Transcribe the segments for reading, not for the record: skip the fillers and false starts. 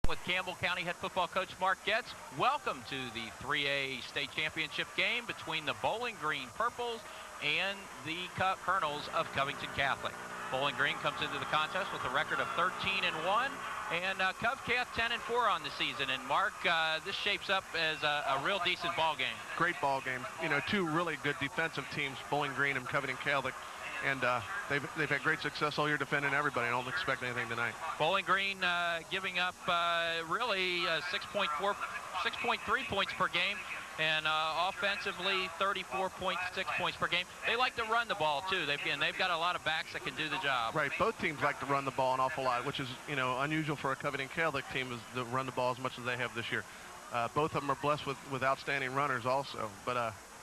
with Campbell County head football coach Mark Getz. Welcome to the 3A State Championship game between the Bowling Green Purples and the Colonels of Covington Catholic. Bowling Green comes into the contest with a record of 13-1, and Covcath 10-4 on the season. And Mark, this shapes up as a real decent ball game. Great ball game. You know, two really good defensive teams, Bowling Green and Covington Catholic. And they've had great success all year defending everybody. I don't expect anything tonight. Bowling Green giving up really 6.3 points per game, and offensively 34.6 points per game. They like to run the ball too. They've got a lot of backs that can do the job. Right. Both teams like to run the ball an awful lot, which is unusual for a Covington Catholic team, is to run the ball as much as they have this year. Both of them are blessed with outstanding runners also. But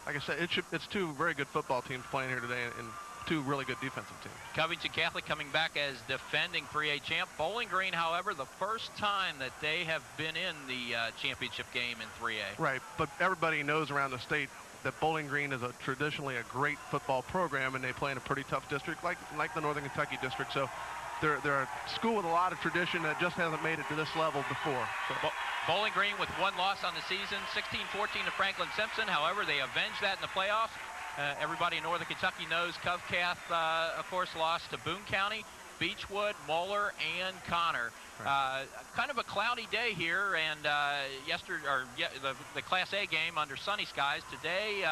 like I said, it's two very good football teams playing here today, and two really good defensive teams. Covington Catholic coming back as defending 3A champ. Bowling Green, however, the first time that they have been in the championship game in 3A. Right, but everybody knows around the state that Bowling Green is traditionally a great football program, and they play in a pretty tough district like the Northern Kentucky district. So they're a school with a lot of tradition that just hasn't made it to this level before. So Bowling Green with one loss on the season, 16-14 to Franklin Simpson. However, they avenged that in the playoffs. Everybody in Northern Kentucky knows Covcath, of course, lost to Boone County, Beechwood, Moeller, and Connor. Right. Kind of a cloudy day here, and the Class A game under sunny skies. Today,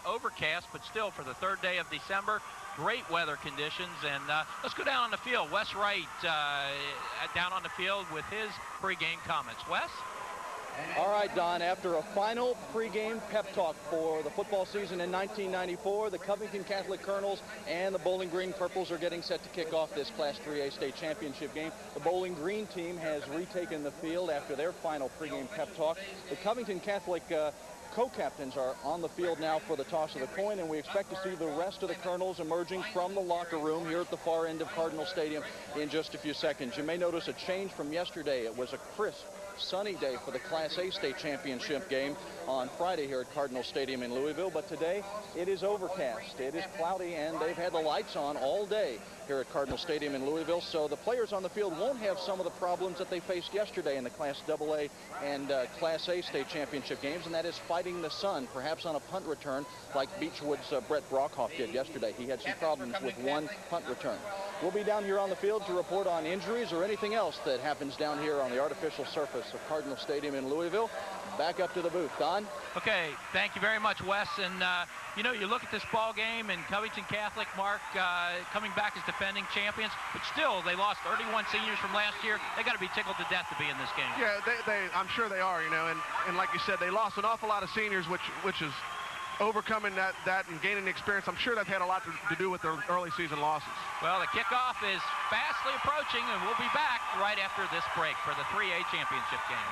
overcast, but still for the third day of December, great weather conditions. And let's go down on the field. Wes Wright down on the field with his pregame comments. Wes? All right, Don, after a final pregame pep talk for the football season in 1994, the Covington Catholic Colonels and the Bowling Green Purples are getting set to kick off this Class 3A State Championship game. The Bowling Green team has retaken the field after their final pregame pep talk. The Covington Catholic co-captains are on the field now for the toss of the coin, and we expect to see the rest of the Colonels emerging from the locker room here at the far end of Cardinal Stadium in just a few seconds. You may notice a change from yesterday. It was a crisp, sunny day for the Class A State Championship game on Friday here at Cardinal Stadium in Louisville, but today it is overcast, it is cloudy, and they've had the lights on all day here at Cardinal Stadium in Louisville, so the players on the field won't have some of the problems that they faced yesterday in the Class AA and Class A State Championship games, and that is fighting the sun, perhaps on a punt return like Beechwood's Brett Brockhoff did yesterday. He had some problems with one punt return. We'll be down here on the field to report on injuries or anything else that happens down here on the artificial surface of Cardinal Stadium in Louisville. Back up to the booth. Don? Okay, thank you very much, Wes. And, you look at this ball game, and Covington Catholic, Mark, coming back as defending champions, but still, they lost 31 seniors from last year. They got to be tickled to death to be in this game. Yeah, I'm sure they are, and like you said, they lost an awful lot of seniors, which is overcoming that and gaining experience. I'm sure that's had a lot to do with their early season losses. Well, the kickoff is fastly approaching, and we'll be back right after this break for the 3A championship game.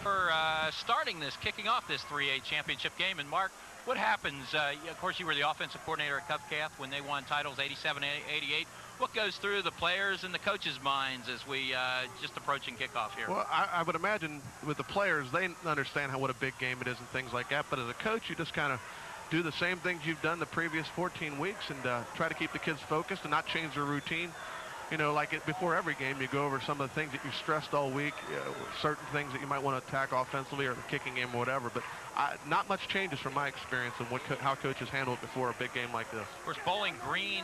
For kicking off this 3A championship game, and Mark, what happens? Of course, you were the offensive coordinator at Covcath when they won titles 87 and 88. What goes through the players and the coaches' minds as we just approaching kickoff here? Well, I would imagine with the players, they understand what a big game it is and things like that. But as a coach, you just kind of do the same things you've done the previous 14 weeks and try to keep the kids focused and not change their routine. Before every game, you go over some of the things that you stressed all week, certain things that you might want to attack offensively or the kicking game or whatever. But not much changes from my experience and how coaches handle it before a big game like this. Of course, Bowling Green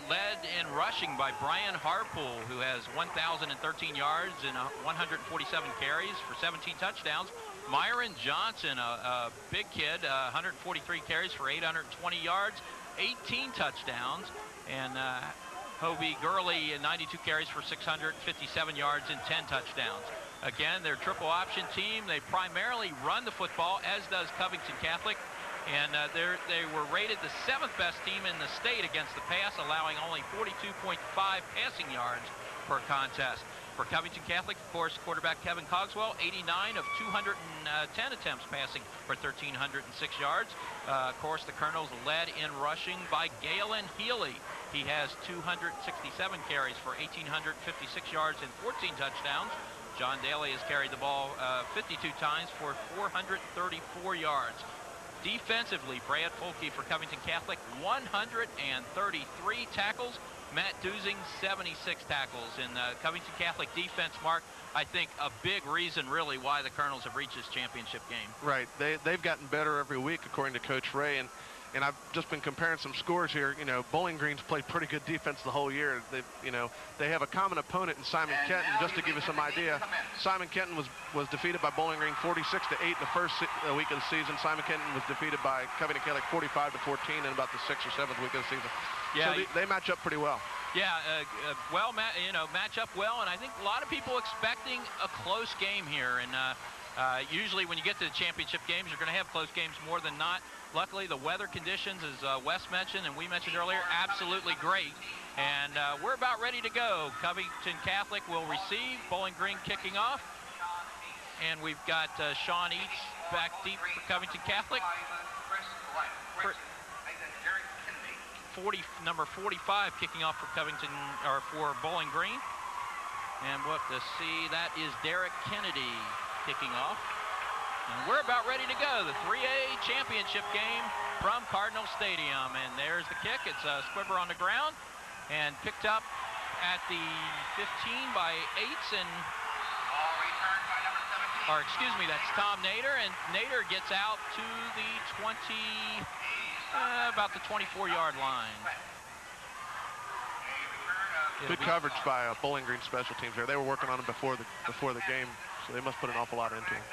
led in rushing by Brian Harpool, who has 1,013 yards and 147 carries for 17 touchdowns. Myron Johnson, a big kid, 143 carries for 820 yards, 18 touchdowns. And Hobie Gurley, 92 carries for 657 yards and 10 touchdowns. Again, they're a triple option team. They primarily run the football, as does Covington Catholic. And they were rated the 7th best team in the state against the pass, allowing only 42.5 passing yards per contest. For Covington Catholic, of course, quarterback Kevin Cogswell, 89 of 210 attempts passing for 1,306 yards. Of course, the Colonels led in rushing by Galen Healey. He has 267 carries for 1,856 yards and 14 touchdowns. John Dailey has carried the ball 52 times for 434 yards. Defensively, Brad Folke for Covington Catholic, 133 tackles, Matt Dusing, 76 tackles. In Covington Catholic defense, Mark, I think a big reason really why the Colonels have reached this championship game. Right. They've gotten better every week, according to Coach Ray. And I've just been comparing some scores here. You know, Bowling Green's played pretty good defense the whole year. They have a common opponent in Simon Kenton. Just to give you some idea, Simon Kenton was defeated by Bowling Green 46-8 in the first week of the season. Simon Kenton was defeated by Covington Catholic 45-14 in about the 6th or 7th week of the season. Yeah, so they match up pretty well. Yeah, match up well, and I think a lot of people expecting a close game here. And usually when you get to the championship games, you're going to have close games more than not. Luckily, the weather conditions, as Wes mentioned and we mentioned earlier, absolutely great. And we're about ready to go. Covington Catholic will receive, Bowling Green kicking off. And we've got Sean Eads back deep for Covington Catholic. Number 45 kicking off for Covington, or for Bowling Green. And we'll have to see, that is Derek Kennedy kicking off. And we're about ready to go. The 3A championship game from Cardinal Stadium. And there's the kick. It's a squibber on the ground and picked up at the 15 by 8s. That's Tom Nader. And Nader gets out to the 20, about the 24-yard line. Good coverage by Bowling Green special teams there. They were working on him before the game, so they must put an awful lot into him.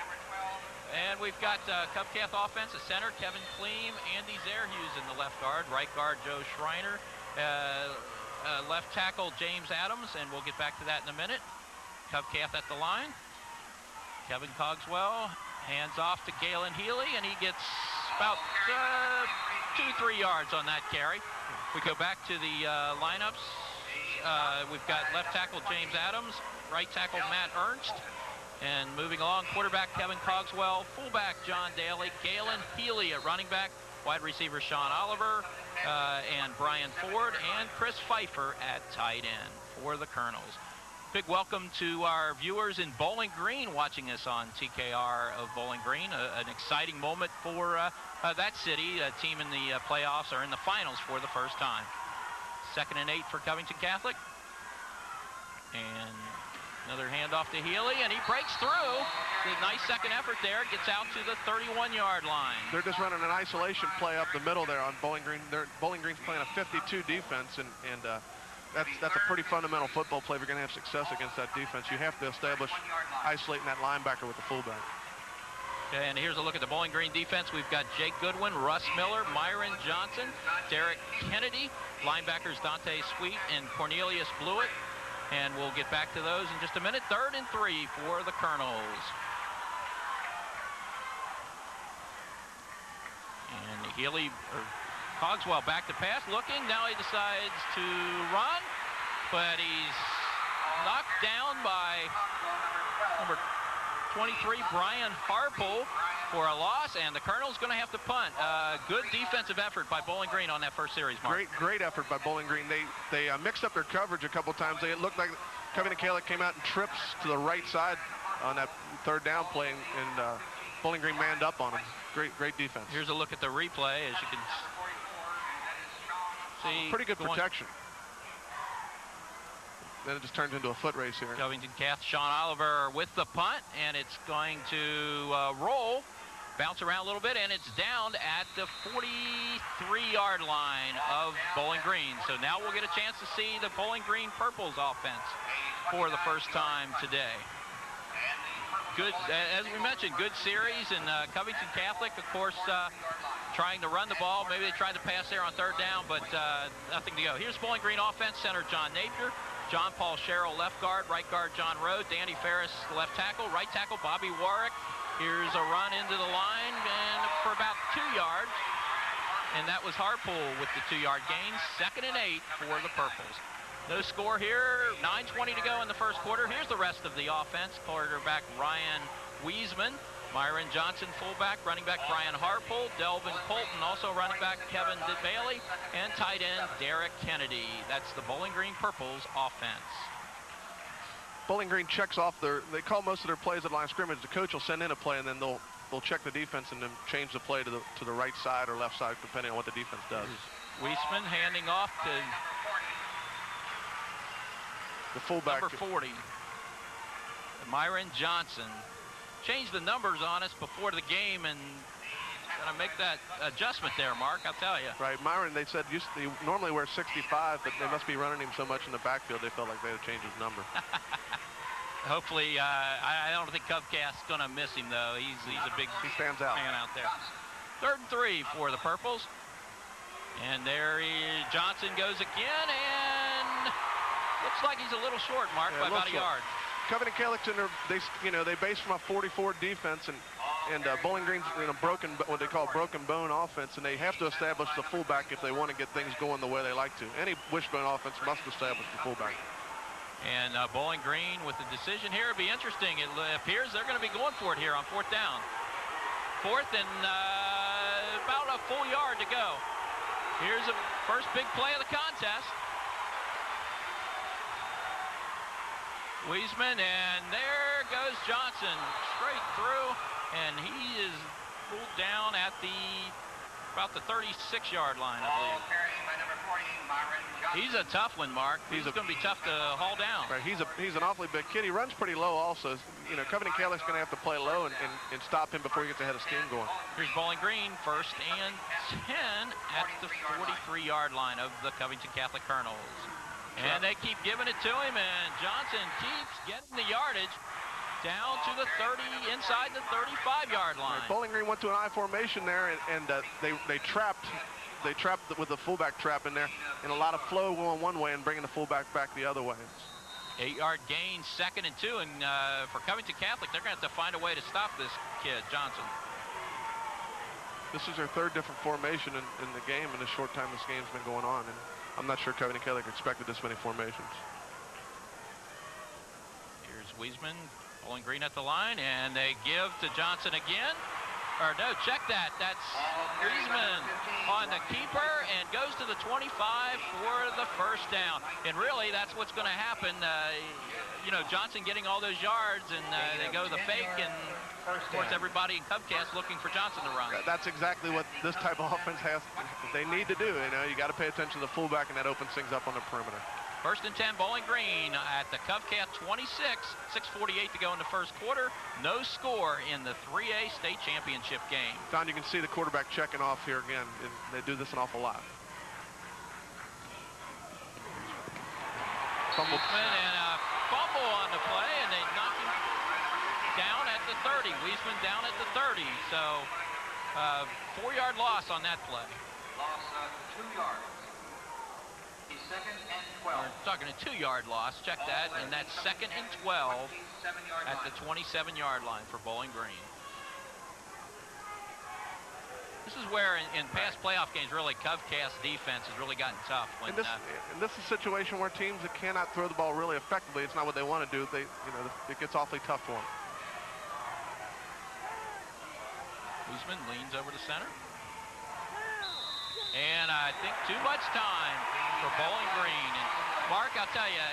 And we've got Covcath offense at center, Kevin Kleem, Andy Zerhuse in the left guard, right guard Joe Schreiner, left tackle James Adams, and we'll get back to that in a minute. Covcath at the line. Kevin Cogswell hands off to Galen Healey, and he gets about 2-3 yards on that carry. We go back to the lineups. We've got left tackle James Adams, right tackle Matt Ernst, and moving along, quarterback Kevin Cogswell, fullback John Dailey, Galen Healey at running back, wide receiver Sean Oliver, and Brian Ford, and Chris Pfeiffer at tight end for the Colonels. Big welcome to our viewers in Bowling Green watching us on TKR of Bowling Green. An exciting moment for that city. A team in the playoffs or in the finals for the first time. 2nd and 8 for Covington Catholic. And another handoff to Healey, and he breaks through. A nice second effort there. Gets out to the 31-yard line. They're just running an isolation play up the middle there on Bowling Green. Bowling Green's playing a 52 defense, and that's a pretty fundamental football play. If you're going to have success against that defense, you have to establish isolating that linebacker with the fullback. And here's a look at the Bowling Green defense. We've got Jake Goodwin, Russ Miller, Myron Johnson, Derek Kennedy, linebackers Dante Sweet and Cornelius Blewett. And we'll get back to those in just a minute. 3rd and 3 for the Colonels. And Healey, Cogswell back to pass, looking. Now he decides to run, but he's knocked down by number 23, Brian Harpool, for a loss, and the Colonel's going to have to punt. Good defensive effort by Bowling Green on that first series, Mark. Great effort by Bowling Green. They mixed up their coverage a couple times. It looked like Covington Catholic came out and trips to the right side on that 3rd down play, and Bowling Green manned up on him. Great defense. Here's a look at the replay, as you can see. Pretty good protection. Then it just turns into a foot race here. Covington Catholic, Sean Oliver with the punt, and it's going to roll, bounce around a little bit, and it's down at the 43-yard line of Bowling Green. So now we'll get a chance to see the Bowling Green Purples offense for the first time today. Good, as we mentioned, good series, and Covington Catholic, of course, trying to run the ball. Maybe they tried to pass there on 3rd down, but nothing to go. Here's Bowling Green offense, center John Napier, John Paul Sherrill left guard, right guard John Rowe, Danny Ferris left tackle, right tackle Bobby Warwick. Here's a run into the line and for about 2 yards, and that was Harpool with the 2-yard gain. 2nd and 8 for the Purples. No score here, 9:20 to go in the first quarter. Here's the rest of the offense. Quarterback Ryan Wiesemann, Myron Johnson fullback, running back Brian Harpool, Delvin Colton also running back Kevin Bailey, and tight end Derek Kennedy. That's the Bowling Green Purples offense. Bowling Green checks off they call most of their plays at line of scrimmage. The coach will send in a play, and then they'll check the defense and then change the play to the right side or left side, depending on what the defense does. Wiesemann handing off to the fullback. Number 40, Myron Johnson. Changed the numbers on us before the game, and gonna make that adjustment there, Mark, I'll tell you. Right, Myron, they said he normally wears 65, but they must be running him so much in the backfield they felt like they had to change his number. Hopefully, I don't think Covcast's gonna miss him though. He's a big he stands out. man out there. 3rd and 3 for the Purples, and there Johnson goes again, and looks like he's a little short, Mark, by about a yard. Covington Catholic, they base from a 44 defense, and Bowling Green's what they call broken bone offense, and they have to establish the fullback if they want to get things going the way they like to. Any wishbone offense must establish the fullback. And Bowling Green with the decision here. It'll be interesting. It appears they're going to be going for it here on 4th down. 4th and about a full yard to go. Here's the first big play of the contest. Wiesemann, and there goes Johnson straight through, and he is pulled down at about the 36-yard line, I believe. He's a tough one, Mark. He's going to be tough to haul down. Right, he's an awfully big kid. He runs pretty low also. Covington Catholic's going to have to play low and stop him before he gets ahead of steam going. Here's Bowling Green, 1st and 10 at the 43-yard line of the Covington Catholic Colonels. And they keep giving it to him, and Johnson keeps getting the yardage down to the 30, inside the 35-yard line. Right, Bowling Green went to an I formation there, and they trapped with the fullback trap in there, and a lot of flow going one way and bringing the fullback back the other way. 8-yard gain, 2nd and 2, and for Covington Catholic, they're going to have to find a way to stop this kid, Johnson. This is their 3rd different formation in the game in the short time this game's been going on, and I'm not sure Covington Catholic expected this many formations. Here's Wiesemann, Bowling Green at the line, and they give to Johnson again. Or no, check that. That's Wiesemann on the keeper and goes to the 25 for the 1st down. And really, that's what's going to happen. Johnson getting all those yards, and they go the fake, and of course everybody in Covcast looking for Johnson to run. That's exactly what this type of offense they need to do. You got to pay attention to the fullback, and that opens things up on the perimeter. 1st and 10, Bowling Green at the Covcast 26, 6:48 to go in the 1st quarter. No score in the 3A State Championship game. Don, you can see the quarterback checking off here again, and they do this an awful lot. Fumble. And a fumble on the play, and they knock him down at the 30. Wiesemann down at the 30, so 4-yard loss on that play. Loss of 2 yards. 2nd and 12. We're talking a 2-yard loss. Check that. And that's 2nd and 12 at the 27-yard line for Bowling Green. This is where in past playoff games, really, Covcast defense has really gotten tough. When, and this is a situation where teams that cannot throw the ball really effectively, it's not what they want to do. It gets awfully tough for them. Wiesemann leans over to center. And I think too much time for Bowling Green. And Mark, I'll tell you,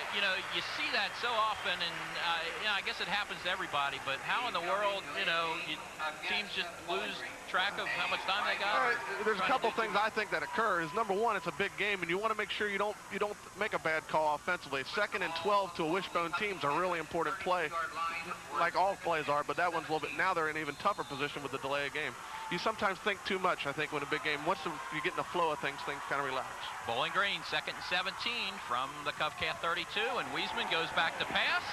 you see that so often, and I guess it happens to everybody, but how in the world, teams just lose track of how much time they got? There's a couple things I think that occur. Number one, it's a big game, and you want to make sure you don't make a bad call offensively. 2nd and 12 to a wishbone team's a really important play, like all plays are, but that one's a little bit, now they're in an even tougher position with the delay of game. You sometimes think too much, I think, when a big game. Once you get in the flow of things kind of relax. Bowling Green, 2nd and 17 from the Covcat 32, and Wiesemann goes back to pass.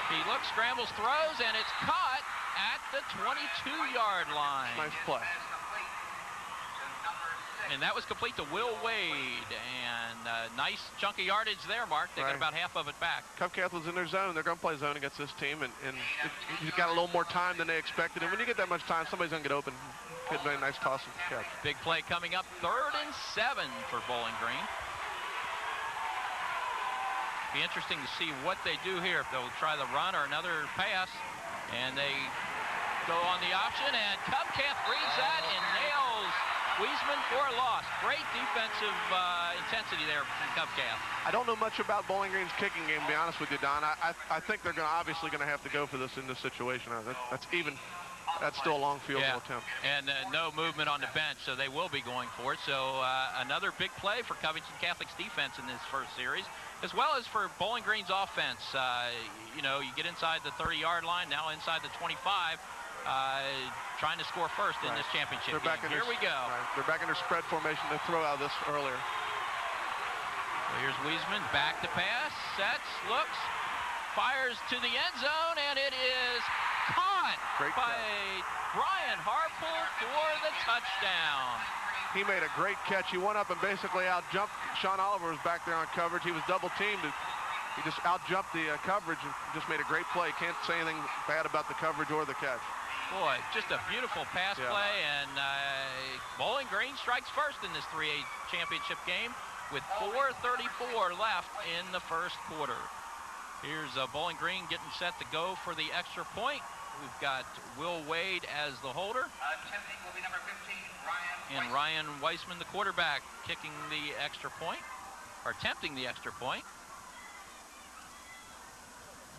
He looks, scrambles, throws, and it's caught at the 22-yard line. Nice play. And that was complete to Will Wade, and nice chunk of yardage there, Mark. They got about half of it back. Covcath was in their zone. They're going to play zone against this team, and he's got a little more time than they expected. And when you get that much time, somebody's going to get open. Could be a nice toss and catch. Big play coming up, 3rd and 7 for Bowling Green. Be interesting to see what they do here. If they'll try the run or another pass, and they go on the option, and Covcath reads that and nails Wiesemann for a loss. Great defensive intensity there from Covcath. I don't know much about Bowling Green's kicking game, to be honest with you, Don. I think they're obviously going to have to go for this in this situation. That's still a long field goal attempt. And no movement on the bench, so they will be going for it. So another big play for Covington Catholic's defense in this first series. as well as for Bowling Green's offense. You know, you get inside the 30-yard line, now inside the 25, trying to score first in this championship game. Here we go. They're back in their spread formation. They throw out this earlier. So here's Wiesemann, back to pass, sets, looks, fires to the end zone, and it is caught by Ryan Harpool for the touchdown. He made a great catch. He went up and basically out-jumped. Sean Oliver was back there on coverage. He was double-teamed. He just out-jumped the coverage and just made a great play. Can't say anything bad about the coverage or the catch. Boy, just a beautiful pass play, and Bowling Green strikes first in this 3A championship game with 4:34 left in the first quarter. Here's Bowling Green getting set to go for the extra point. We've got Will Wade as the holder. Attempting will be number 15, Ryan And Ryan Wiesemann, the quarterback, kicking the extra point, or attempting the extra point.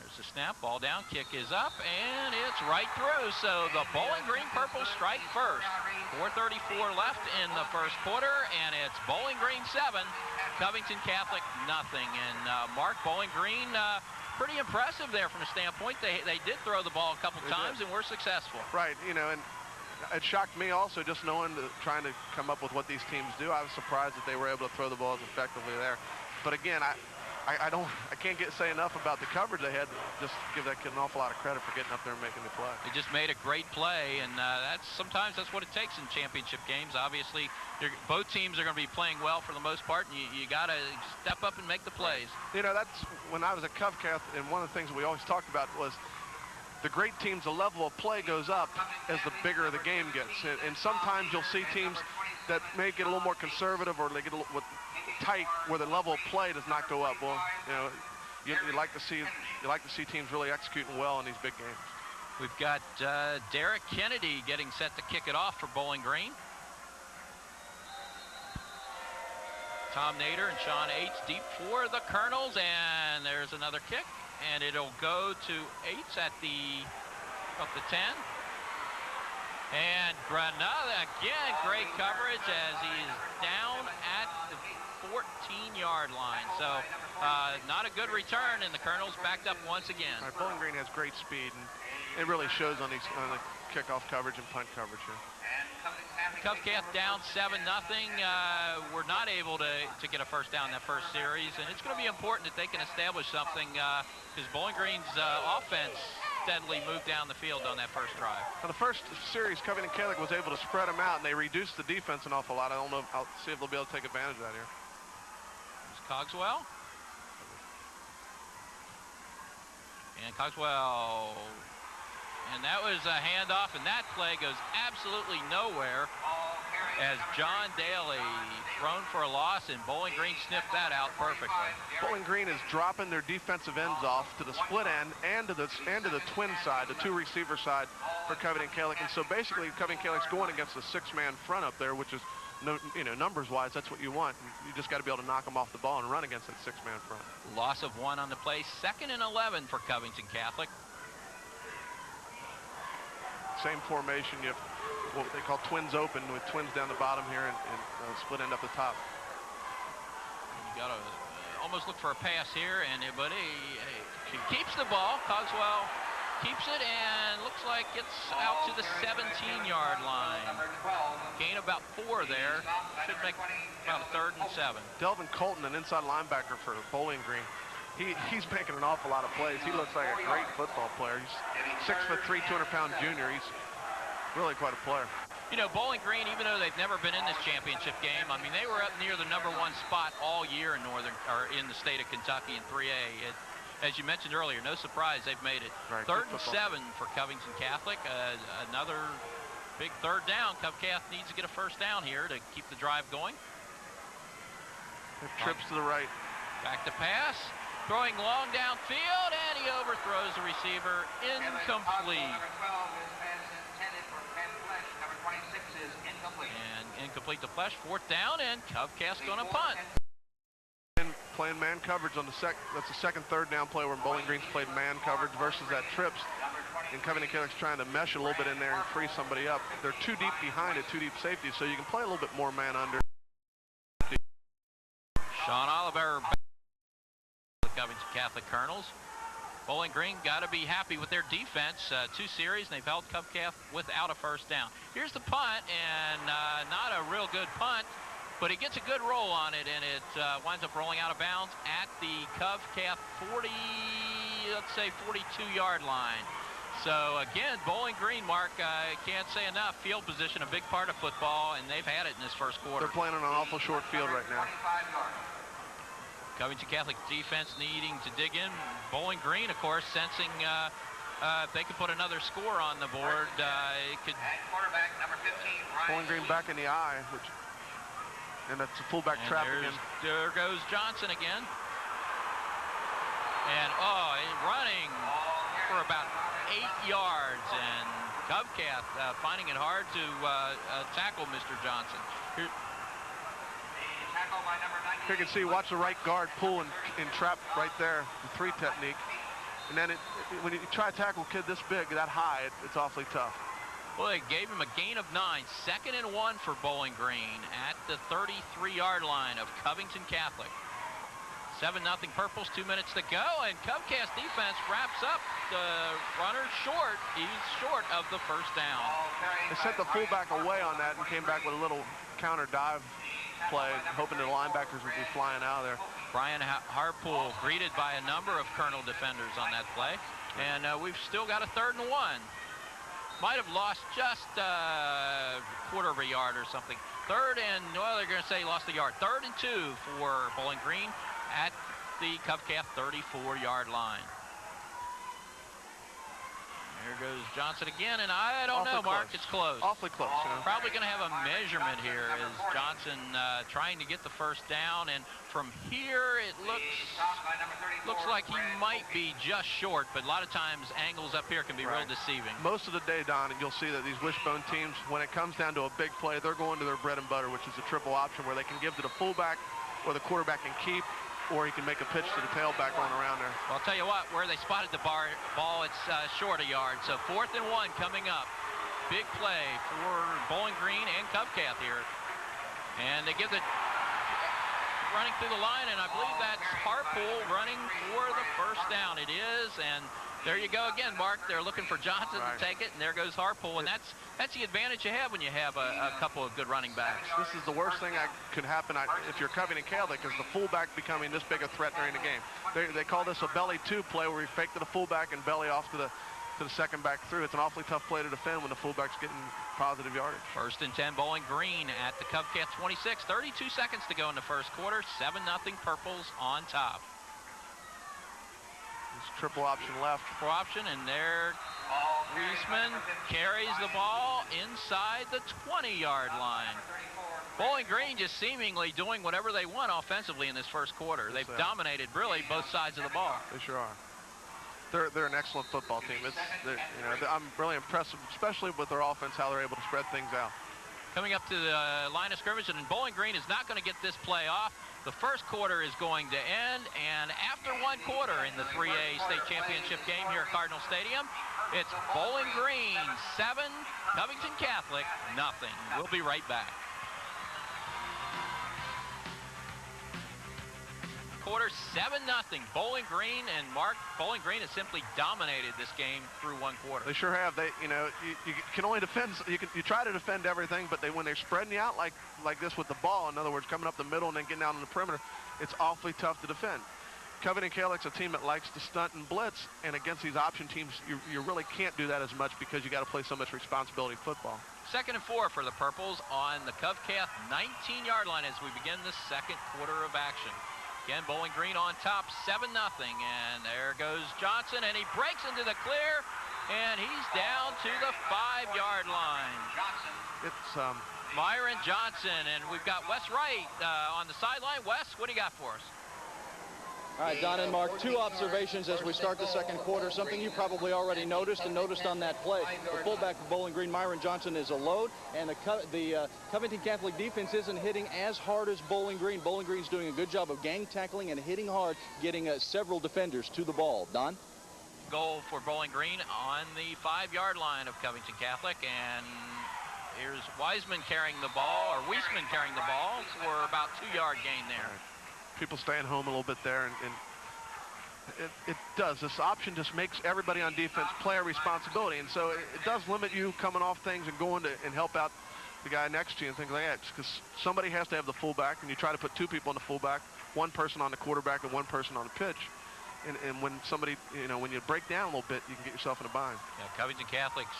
There's the snap, ball down, kick is up, and it's right through. So the Bowling Green Purple strike first. 4:34 left in the first quarter, and it's Bowling Green 7, Covington Catholic nothing. And Mark, Bowling Green, pretty impressive there from the standpoint. They did throw the ball a couple times and were successful. Right, you know, and it shocked me also just knowing, trying to come up with what these teams do. I was surprised that they were able to throw the balls effectively there. But again, I can't say enough about the coverage they had. Just give that kid an awful lot of credit for getting up there and making the play. They just made a great play, and sometimes that's what it takes in championship games. Obviously, both teams are going to be playing well for the most part, and you got to step up and make the plays. You know, that's when I was at CovCath, and one of the things we always talked about was the great teams, the level of play goes up as the bigger the game gets. And sometimes you'll see teams that may get a little more conservative, or they get a little tight where the level of play does not go up. Well, you know, you like to see teams really executing well in these big games. We've got Derek Kennedy getting set to kick it off for Bowling Green. Tom Nader and Sean Aites deep for the Colonels, and there's another kick, and it'll go to Aites at up the 10. And Granada again, great coverage as he's down at the 14-yard line. So not a good return, and the Colonels backed up once again. Right, Bowling Green has great speed, and it really shows on the kickoff coverage and punt coverage here. CovCath down 7-0. We're not able to get a first down in that first series, and it's going to be important that they can establish something because Bowling Green's offense steadily moved down the field on that first drive. Now, the first series, Covington Catholic was able to spread them out, and they reduced the defense an awful lot. I don't know. I'll see if they'll be able to take advantage of that here. There's Cogswell. And Cogswell. And that was a handoff, and that play goes absolutely nowhere as John Dailey thrown for a loss, and Bowling Green sniffed that out perfectly. Bowling Green is dropping their defensive ends off to the split end and to the twin side, the two receiver side for Covington Catholic. And so basically Covington Catholic's going against a six-man front up there, which is, you know, numbers-wise, that's what you want. You just got to be able to knock them off the ball and run against that six-man front. Loss of 1 on the play, 2nd and 11 for Covington Catholic. Same formation. You have what they call twins open, with twins down the bottom here and split end up the top. You got to almost look for a pass here, but he keeps the ball. Cogswell keeps it and looks like it's out to the 17-yard line. Gain about 4 there. Should make about a 3rd and 7. Delvin Colton, an inside linebacker for Bowling Green. He's making an awful lot of plays. He looks like a great football player. He's 6'3", 200-pound junior. He's really quite a player. You know, Bowling Green, even though they've never been in this championship game, I mean, they were up near the #1 spot all year in the state of Kentucky in 3A. As you mentioned earlier, no surprise they've made it. Right, 3rd and 7 for Covington Catholic. Another big 3rd down. CovCath needs to get a first down here to keep the drive going. Trips to the right. Back to pass. Throwing long downfield, and he overthrows the receiver. Incomplete. And incomplete to Flesh. 4th down, and CovCath's going to punt. Playing man coverage on that's the second 3rd down play where Bowling Green's played man coverage versus that trips. And Covington Catholic's trying to mesh a little bit in there and free somebody up. They're too deep behind it, 2 deep safeties, so you can play a little bit more man under. Sean Oliver Covington Catholic Colonels. Bowling Green got to be happy with their defense. 2 series, and they've held Covcath without a first down. Here's the punt, and not a real good punt, but he gets a good roll on it, and it winds up rolling out of bounds at the Covcath 42-yard line. So again, Bowling Green, Mark, can't say enough. Field position, a big part of football, and they've had it in this first quarter. They're playing on an awful short field right now. Covington Catholic defense needing to dig in. Bowling Green, of course, sensing if they could put another score on the board, it could. Quarterback number 15, Ryan. Bowling Green back in the eye, and that's a fullback trap again. There goes Johnson again. And running for about 8 yards, and Covcath finding it hard to tackle Mr. Johnson. Here you can see, watch the right guard pull and trap right there, the 3 technique. And then when you try to tackle a kid this big, that high, it's awfully tough. Well, they gave him a gain of 9. 2nd and 1 for Bowling Green at the 33-yard line of Covington Catholic. 7-0 Purples, 2 minutes to go, and Covcath's defense wraps up the runner short. He's short of the first down. They sent the fullback away on that and came back with a little counter dive play, hoping the linebackers would be flying out of there. Brian Harpool greeted by a number of Colonel defenders on that play, and we've still got a 3rd and 1. Might have lost just a quarter of a yard or something. 3rd and, well, they're going to say he lost a yard. 3rd and 2 for Bowling Green at the Covcath 34-yard line. There goes Johnson again, and I don't know, Mark, it's close. Awfully close. Probably going to have a measurement here as Johnson trying to get the first down, and from here it looks like he might be just short, but a lot of times angles up here can be real deceiving. Most of the day, Don, and you'll see that these wishbone teams, when it comes down to a big play, they're going to their bread and butter, which is a triple option where they can give to the fullback or the quarterback can keep, or he can make a pitch to the tailback going around there. Well, I'll tell you what, where they spotted the ball, it's short a yard. So 4th and 1 coming up. Big play for Bowling Green and Covcath here. And they give the running through the line, and I believe that's Harpool running for the first down. It is, and there you go again, Mark. They're looking for Johnson to take it, and there goes Harpool. And that's the advantage you have when you have a couple of good running backs. This is the worst thing that could happen if you're Covington Catholic, is the fullback becoming this big a threat during the game. They call this a belly 2 play, where he faked to the fullback and belly off to the second back through. It's an awfully tough play to defend when the fullback's getting positive yardage. 1st and 10, Bowling Green at the Covcath 26. 32 seconds to go in the first quarter. 7-0 Purples on top. Triple option left. Triple option, and there Wiesemann carries the ball inside the 20-yard line. Bowling Green just seemingly doing whatever they want offensively in this first quarter. They've dominated really both sides of the ball. They sure are. They're an excellent football team. I'm really impressed, especially with their offense, how they're able to spread things out. Coming up to the line of scrimmage, and Bowling Green is not going to get this play off. The first quarter is going to end, and after 1 quarter in the 3A State Championship game here at Cardinal Stadium, it's Bowling Green 7, Covington Catholic 0. We'll be right back. Quarter 7-0. Bowling Green, and Mark, Bowling Green has simply dominated this game through 1 quarter. They sure have. You can only defend. You try to defend everything, but when they're spreading you out like this with the ball, in other words, coming up the middle and then getting down on the perimeter, it's awfully tough to defend. Covington Catholic's a team that likes to stunt and blitz, and against these option teams, you really can't do that as much because you got to play so much responsibility football. 2nd and 4 for the Purples on the Covcath 19-yard line as we begin the second quarter of action. Again, Bowling Green on top, 7-0, and there goes Johnson, and he breaks into the clear, and he's down to the 5-yard line. It's Myron Johnson, and we've got Wes Wright on the sideline. Wes, what do you got for us? All right, Don and Mark, 2 observations as we start the second quarter. Something you probably already noticed on that play. The fullback for Bowling Green, Myron Johnson, is a load, and the Covington Catholic defense isn't hitting as hard as Bowling Green. Bowling Green's doing a good job of gang tackling and hitting hard, getting several defenders to the ball. Don? Goal for Bowling Green on the 5-yard line of Covington Catholic, and here's Wiesemann carrying the ball, or Wiesemann carrying the ball for about 2-yard gain there. People staying home a little bit there, and It does. This option just makes everybody on defense play a responsibility, and so it does limit you coming off things and going to and help out the guy next to you and things like that, because somebody has to have the fullback, and you try to put two people on the fullback, one person on the quarterback and one person on the pitch. And when somebody, when you break down a little bit, you can get yourself in a bind. Yeah, Covington Catholics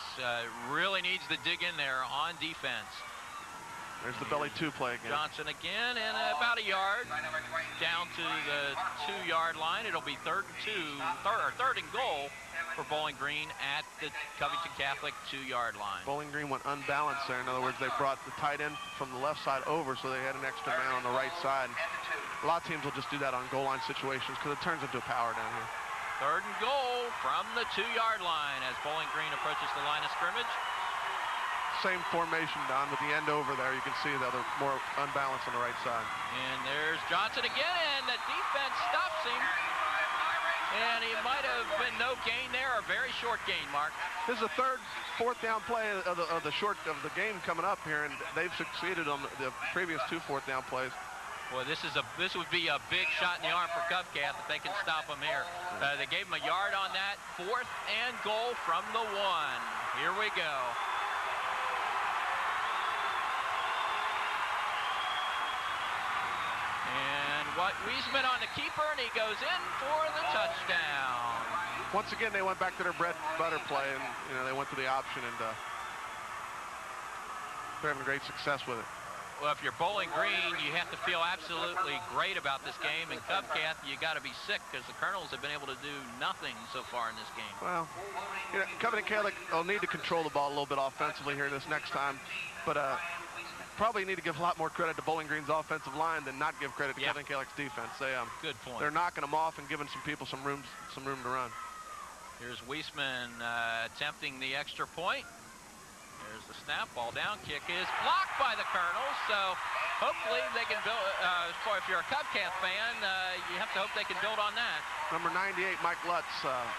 really needs to dig in there on defense. There's the belly two play again. Johnson again, and about a yard down to the 2-yard line. It'll be third and goal for Bowling Green at the Covington Catholic 2-yard line. Bowling Green went unbalanced there. In other words, they brought the tight end from the left side over, so they had an extra man on the right side. A lot of teams will just do that on goal line situations because it turns into a power down here. Third and goal from the 2-yard line as Bowling Green approaches the line of scrimmage. Same formation, Don, with the end over there. You can see that they're more unbalanced on the right side. And there's Johnson again, and the defense stops him. And he might have been no gain there, or very short gain, Mark. This is the fourth down play of the game coming up here, and they've succeeded on the previous 2 fourth down plays. Boy, this would be a big shot in the arm for Covcath if they can stop him here. They gave him a yard on that. 4th and goal from the 1. Here we go. Wiesemann on the keeper, and he goes in for the touchdown. Once again, they went back to their bread and butter play, and they went to the option, and they're having great success with it. Well, if you're Bowling Green, you have to feel absolutely great about this game, and Covcath, you got to be sick because the Colonels have been able to do nothing so far in this game. Well, Covington Catholic will need to control the ball a little bit offensively here this next time, but probably need to give a lot more credit to Bowling Green's offensive line than not give credit to Covington Catholic's defense. Good point. They're knocking them off and giving some people some room to run. Here's Wiesemann attempting the extra point. There's the snap, ball down, kick is blocked by the Colonels, so hopefully they can build, if you're a Covcath fan, you have to hope they can build on that. Number 98, Mike Lutz,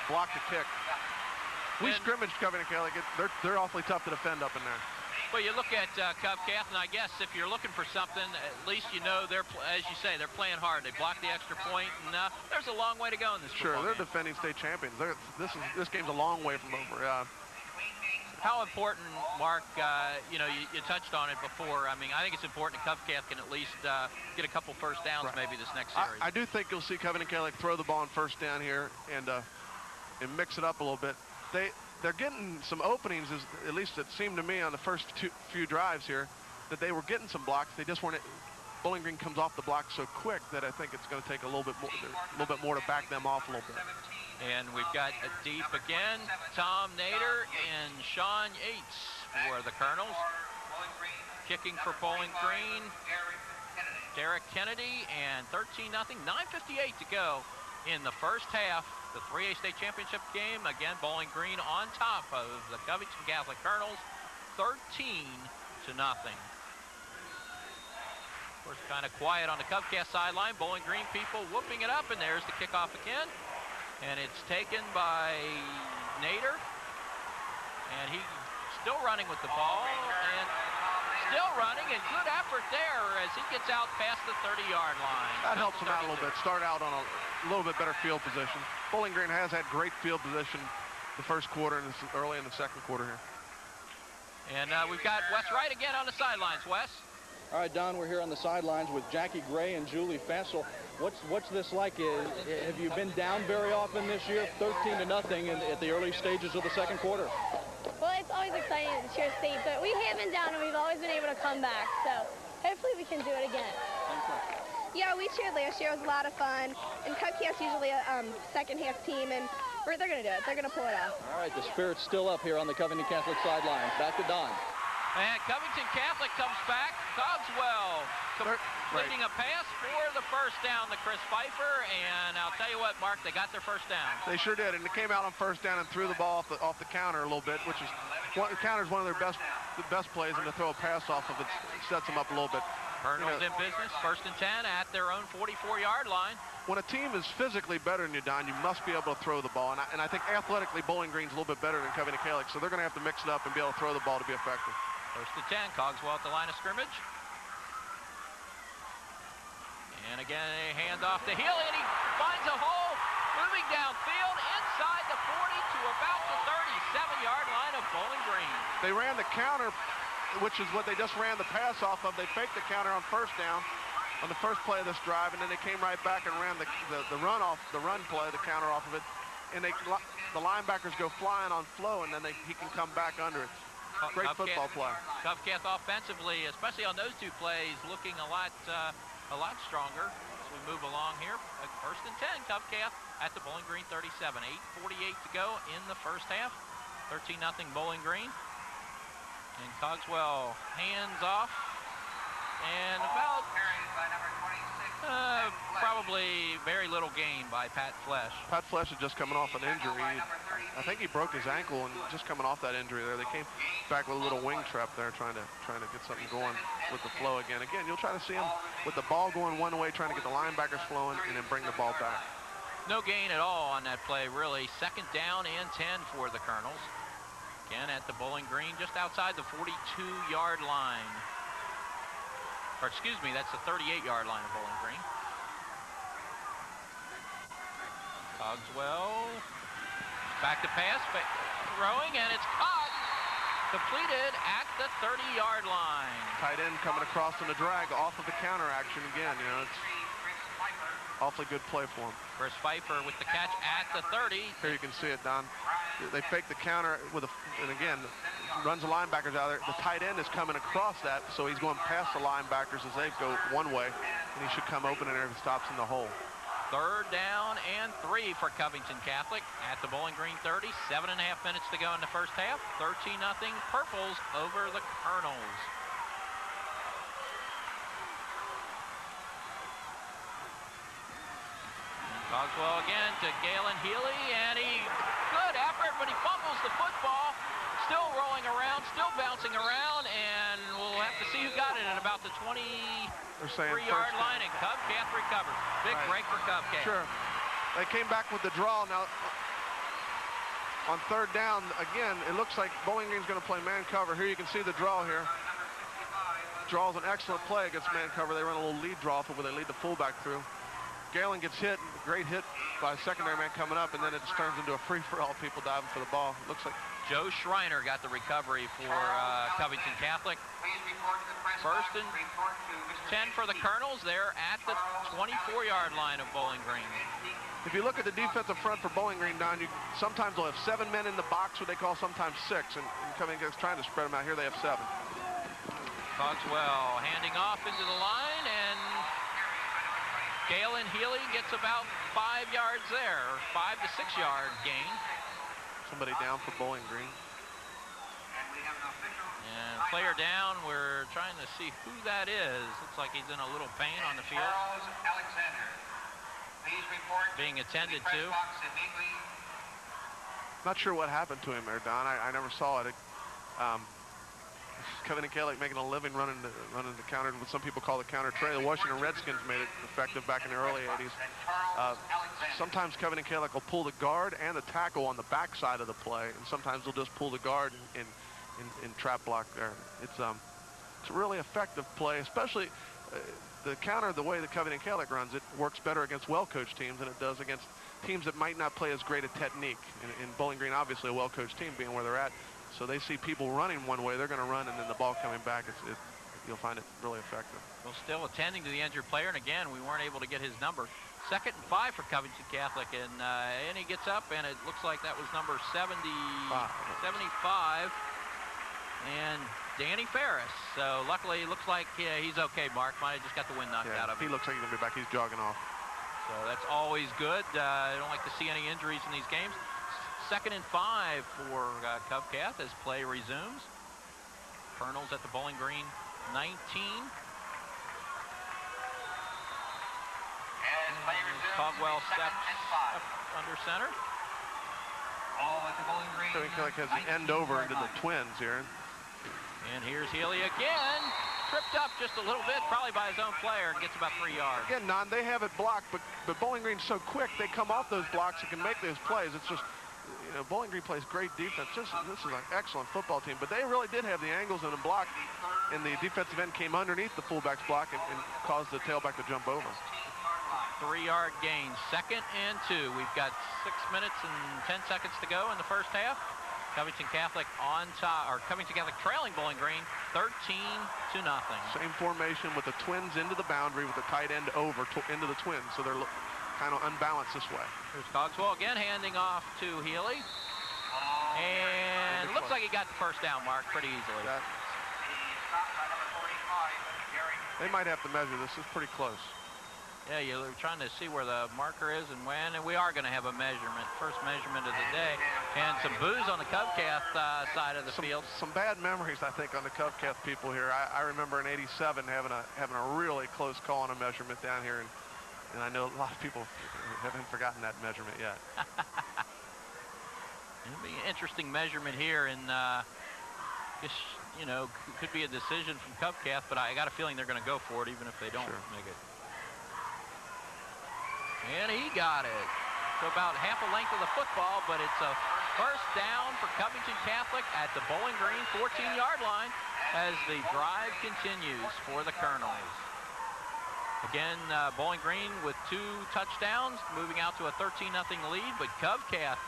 blocked the kick. We scrimmaged Covington Catholic. They're awfully tough to defend up in there. Well, you look at Covcath, and I guess if you're looking for something, at least you know they're, as you say, they're playing hard. They blocked the extra point, and there's a long way to go in this football game. They're game. Defending state champions. This game's a long way from over. How important, Mark, you touched on it before. I mean, I think it's important that Covcath can at least get a couple first downs maybe this next series. I do think you'll see Covington Catholic throw the ball on first down here and mix it up a little bit. They're getting some openings, at least it seemed to me on the first few drives here, that they were getting some blocks. They just weren't. Bowling Green comes off the block so quick that I think it's going to take a little bit more to back them off a little bit. And we've got a deep again, Tom Nader and Sean Yates for the Colonels. Kicking for Bowling Green, Derek Kennedy, and 13-0, 9:58 to go in the first half. The 3A State Championship game, again, Bowling Green on top of the Covington Catholic Colonels, 13-0. Of course, kind of quiet on the Covcath sideline. Bowling Green people whooping it up, and there's the kickoff again. And it's taken by Nader. And he's still running with the ball, and still running, and good effort there as he gets out past the 30-yard line. That helps him out a little bit. Start out on a little bit better field position. Bowling Green has had great field position the first quarter and early in the second quarter here. And we've got Wes Wright again on the sidelines. Wes? All right, Don, we're here on the sidelines with Jackie Gray and Julie Fassel. What's this like? Have you been down very often this year? 13-0 at the early stages of the second quarter. Well, it's always exciting to cheer state, but we have been down and we've always been able to come back. So hopefully we can do it again. Yeah, we cheered last year. It was a lot of fun. And Covcath's usually a second-half team, and they're going to do it. They're going to pull it off. All right, the spirit's still up here on the Covington Catholic sidelines. Back to Don. And Covington Catholic comes back. Cogswell completing a pass for the first down to Chris Pfeiffer. And I'll tell you what, Mark, they got their first down. They sure did, and they came out on first down and threw the ball off the counter a little bit, which is the counter's one of their best plays, and to throw a pass off of it sets them up a little bit. Colonels in business, 1st and 10 at their own 44-yard line. When a team is physically better than you, Don, you must be able to throw the ball. And I think athletically, Bowling Green's a little bit better than Covington Catholic, so they're going to have to mix it up and be able to throw the ball to be effective. 1st and 10, Cogswell at the line of scrimmage. And again, a handoff to Healy, and he finds a hole. Moving looking downfield inside the 40 to about the 37-yard line of Bowling Green. They ran the counter, which is what they just ran the pass off of. They faked the counter on first down on the first play of this drive, and then they came right back and ran the run play, the counter off of it. And the linebackers go flying on flow, and then he can come back under it. Great football play. Covcath offensively, especially on those two plays, looking a lot stronger as we move along here. First and 10, Covcath at the Bowling Green 37. 8:48 to go in the first half. 13-0 Bowling Green. And Cogswell hands off. And about probably very little gain by Pat Flesh. Pat Flesh is just coming off an injury. I think he broke his ankle, and just coming off that injury there, they came back with a little wing trap there, trying to get something going with the flow again. Again, you'll try to see him with the ball going one way, trying to get the linebackers flowing, and then bring the ball back. No gain at all on that play, really. Second down and 10 for the Colonels. Again at the Bowling Green, just outside the 42-yard line. Or excuse me, that's the 38-yard line of Bowling Green. Cogswell back to pass, throwing, and it's caught. Completed at the 30-yard line. Tight end coming across on the drag off of the counter action again. You know, it's awfully good play for him. Chris Pfeiffer with the catch at the 30. Here you can see it, Don. They fake the counter and again, runs the linebackers out there. The tight end is coming across that, so he's going past the linebackers as they go one way, and he should come open in there if he stops in the hole. Third down and 3 for Covington Catholic at the Bowling Green 30. 7.5 minutes to go in the first half. 13-0 Purples over the Colonels. Cogswell again to Galen Healey, and good effort, but he fumbles the football. Still rolling around, still bouncing around, and we'll have to see who got it at about the 23-yard line, and Covcath recovers. Big break for Covcath. Sure. They came back with the draw. Now, on third down, again, it looks like Bowling Green's going to play man cover. Here you can see the draw here. Draw's an excellent play against man cover. They run a little lead draw where they lead the fullback through. Galen gets hit, great hit by a secondary man coming up, and then it just turns into a free-for-all, people diving for the ball. It looks like Joe Schreiner got the recovery for Covington Catholic. First and 10 for the Colonels. They're at the 24-yard line of Bowling Green. If you look at the defensive front for Bowling Green, Don, sometimes they'll have 7 men in the box, what they call sometimes 6, and Covington's trying to spread them out. Here they have 7. Cogswell handing off into the line, and Galen Healey gets about 5 yards there, 5 to 6 yard gain. Somebody down for Bowling Green. And player down, we're trying to see who that is. Looks like he's in a little pain on the field. Being attended to. Not sure what happened to him there, Don. I never saw it. Kevin Cogswell making a living running the counter, what some people call the counter tray. The Washington Redskins made it effective back in the early 80s. Sometimes Kevin Cogswell will pull the guard and the tackle on the backside of the play, and sometimes they'll just pull the guard in trap block there. It's a really effective play, especially the counter, the way that Covington Catholic runs it, works better against well-coached teams than it does against teams that might not play as great a technique. In Bowling Green, obviously a well-coached team being where they're at. So they see people running one way, they're going to run, and then the ball coming back, you'll find it really effective. Well, still attending to the injured player, and again, we weren't able to get his number. 2nd and 5 for Covington Catholic, and he gets up, and it looks like that was number 75. And Danny Ferris. So luckily, it looks like he's okay, Mark. Might have just got the wind knocked out of him. He looks like he's going to be back. He's jogging off. So that's always good. I don't like to see any injuries in these games. 2nd and 5 for Covcath as play resumes. Colonels at the Bowling Green 19. Cogswell steps up under center. Kevin Cogswell has the end over into the Twins here. And here's Healey again. Tripped up just a little bit, probably by his own player, and gets about 3 yards. Again, Don, they have it blocked, but Bowling Green's so quick, they come off those blocks and can make those plays. It's just, Bowling Green plays great defense. This is an excellent football team, but they really did have the angles in the block, and the defensive end came underneath the fullback's block and caused the tailback to jump over. 3-yard gain. 2nd and 2. We've got 6 minutes and 10 seconds to go in the first half. Covington Catholic on top, or Covington Catholic trailing Bowling Green 13-0. Same formation with the twins into the boundary with the tight end over into the twins, so they're kind of unbalanced this way. Here's Cogswell again handing off to Healey. And looks like he got the first down, Mark, pretty easily. They might have to measure this. It's pretty close. Yeah, you're trying to see where the marker is and when, and we are going to have a measurement, first measurement of the day, and some boos on the Covcath side of the field. Some bad memories, I think, on the Covcath people here. I remember in '87 having a really close call on a measurement down here, and I know a lot of people haven't forgotten that measurement yet. It'll be an interesting measurement here, and just, you know, could be a decision from Covcath, but I got a feeling they're going to go for it even if they don't make it. And he got it. So about half a length of the football, but it's a first down for Covington Catholic at the Bowling Green 14-yard line as the drive continues for the Colonels. Again, Bowling Green with 2 touchdowns, moving out to a 13-0 lead, but Covcath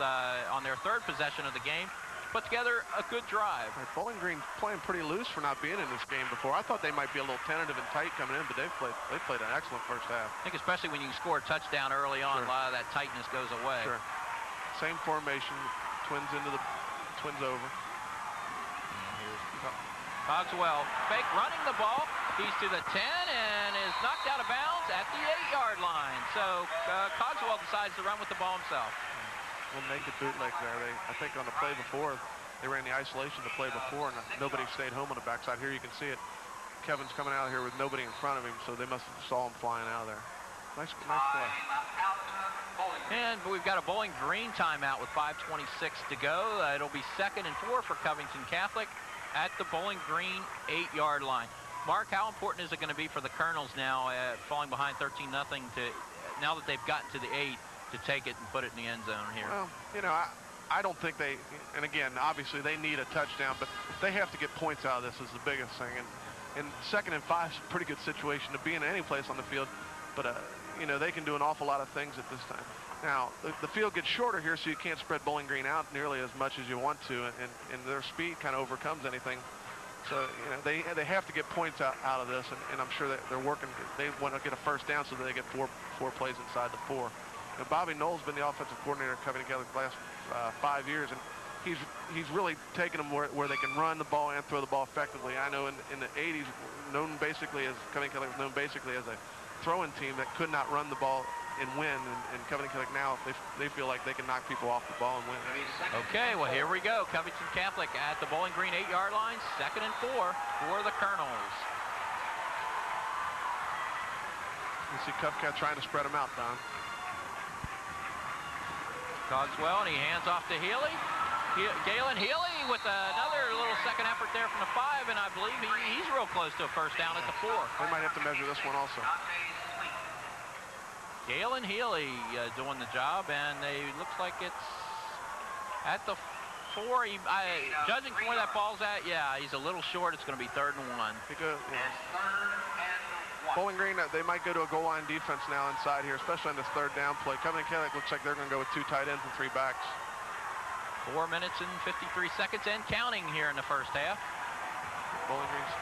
on their 3rd possession of the game put together a good drive. Bowling Green playing pretty loose for not being in this game before. I thought they might be a little tentative and tight coming in, but they played an excellent first half. I think especially when you score a touchdown early on, a lot of that tightness goes away. Sure. Same formation, twins over. And here's Cogswell, fake running the ball. He's to the 10 and is knocked out of bounds at the 8-yard line. So Cogswell decides to run with the ball himself. We'll make it bootleg there. I think on the play before, they ran the isolation the play before, and nobody stayed home on the backside. Here you can see it. Kevin's coming out here with nobody in front of him, so they must have saw him flying out of there. Nice play. And we've got a Bowling Green timeout with 5:26 to go. It'll be 2nd and 4 for Covington Catholic at the Bowling Green 8-yard line. Mark, how important is it going to be for the Colonels now, falling behind 13-0, now that they've gotten to the 8, to take it and put it in the end zone here? Well, you know, I don't think they, and again, obviously they need a touchdown, but they have to get points out of this is the biggest thing. And 2nd and 5 is a pretty good situation to be in any place on the field, but, you know, they can do an awful lot of things at this time. Now, the field gets shorter here, so you can't spread Bowling Green out nearly as much as you want to, and their speed kind of overcomes anything. So, you know, they have to get points out of this, and I'm sure that they're working. They want to get a first down so that they get four plays inside the 4. Now, Bobby Knoll's been the offensive coordinator at Covington Catholic the last 5 years, and he's really taken them where they can run the ball and throw the ball effectively. I know in the 80s, Covington Catholic was known basically as a throwing team that could not run the ball and win, and Covington Catholic now, they feel like they can knock people off the ball and win. Okay, well, here we go. Covington Catholic at the Bowling Green 8-yard line, 2nd and 4 for the Colonels. You see Covcath trying to spread them out, Don. Cogswell, and he hands off to Healey. Galen Healey with another little second effort there from the 5, and I believe he's real close to a first down at the 4. They might have to measure this one also. Galen Healey doing the job, and it looks like it's at the 4. Judging from where that ball's at, yeah, he's a little short. It's going to be 3rd and 1. Bowling Green, they might go to a goal line defense now inside here, especially on this 3rd down play. Covington Catholic looks like they're going to go with 2 tight ends and 3 backs. 4 minutes and 53 seconds and counting here in the first half. Bowling Green's.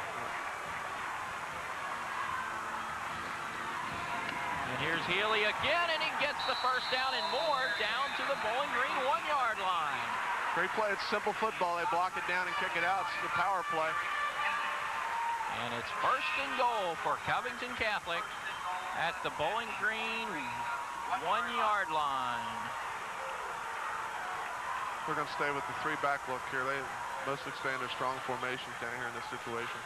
And here's Healey again, and he gets the first down and more down to the Bowling Green 1-yard line. Great play. It's simple football. They block it down and kick it out. It's the power play. And it's 1st and goal for Covington Catholic at the Bowling Green 1-yard line. We're going to stay with the 3-back look here. They mostly stay in their strong formations down here in this situation.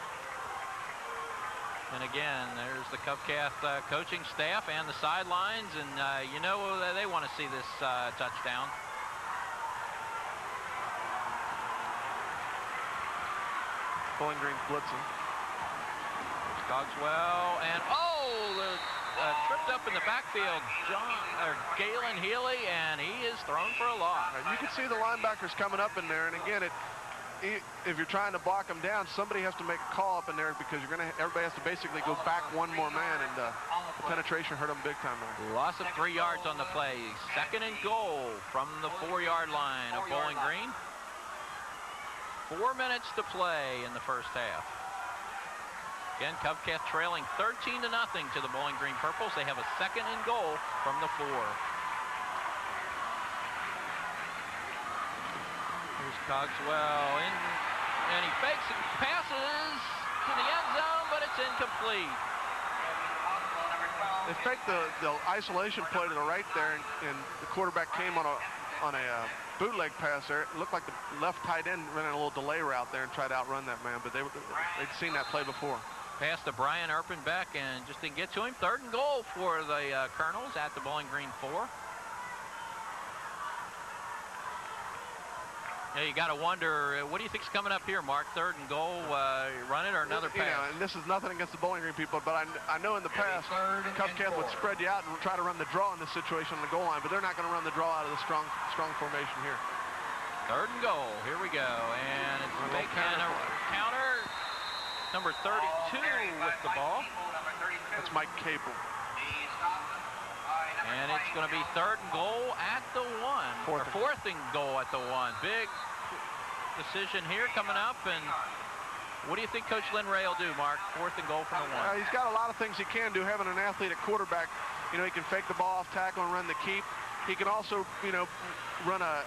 And again, there's the Covcath coaching staff and the sidelines, and you know they want to see this touchdown. Bowling Green's blitzing. Cogswell, and tripped up in the backfield, Galen Healey, and he is thrown for a loss. You can see the linebackers coming up in there, and again, if you're trying to block them down, somebody has to make a call up in there because everybody has to basically go back one more man, and the penetration hurt them big time there. Loss of 3 yards on the play. 2nd and goal from the 4-yard line of Bowling Green. 4 minutes to play in the first half. Again, Covcath trailing 13-0 to the Bowling Green Purples. They have a 2nd and goal from the 4. Here's Cogswell in, and he fakes and passes to the end zone, but it's incomplete. They faked the isolation play to the right there, and the quarterback came on a bootleg pass there. It looked like the left tight end ran a little delay route there and tried to outrun that man, but they'd seen that play before. Pass to Brian Erpenbeck and just didn't get to him. 3rd and goal for the Colonels at the Bowling Green 4. Yeah, you got to wonder, what do you think's coming up here, Mark? 3rd and goal, run it or another pass? You know, and this is nothing against the Bowling Green people, but I know in the past, Covcath would spread you out and try to run the draw in this situation on the goal line, but they're not going to run the draw out of the strong formation here. 3rd and goal. Here we go, and it's a big counter. Number 32 with the ball. That's Mike Cable. And it's going to be 3rd and goal at the 1. Or 4th and goal at the 1. Big decision here coming up. And what do you think Coach Lynn Ray will do, Mark? 4th and goal from the 1. He's got a lot of things he can do. Having an athlete at quarterback, you know, he can fake the ball off tackle and run the keep. He can also, you know, run a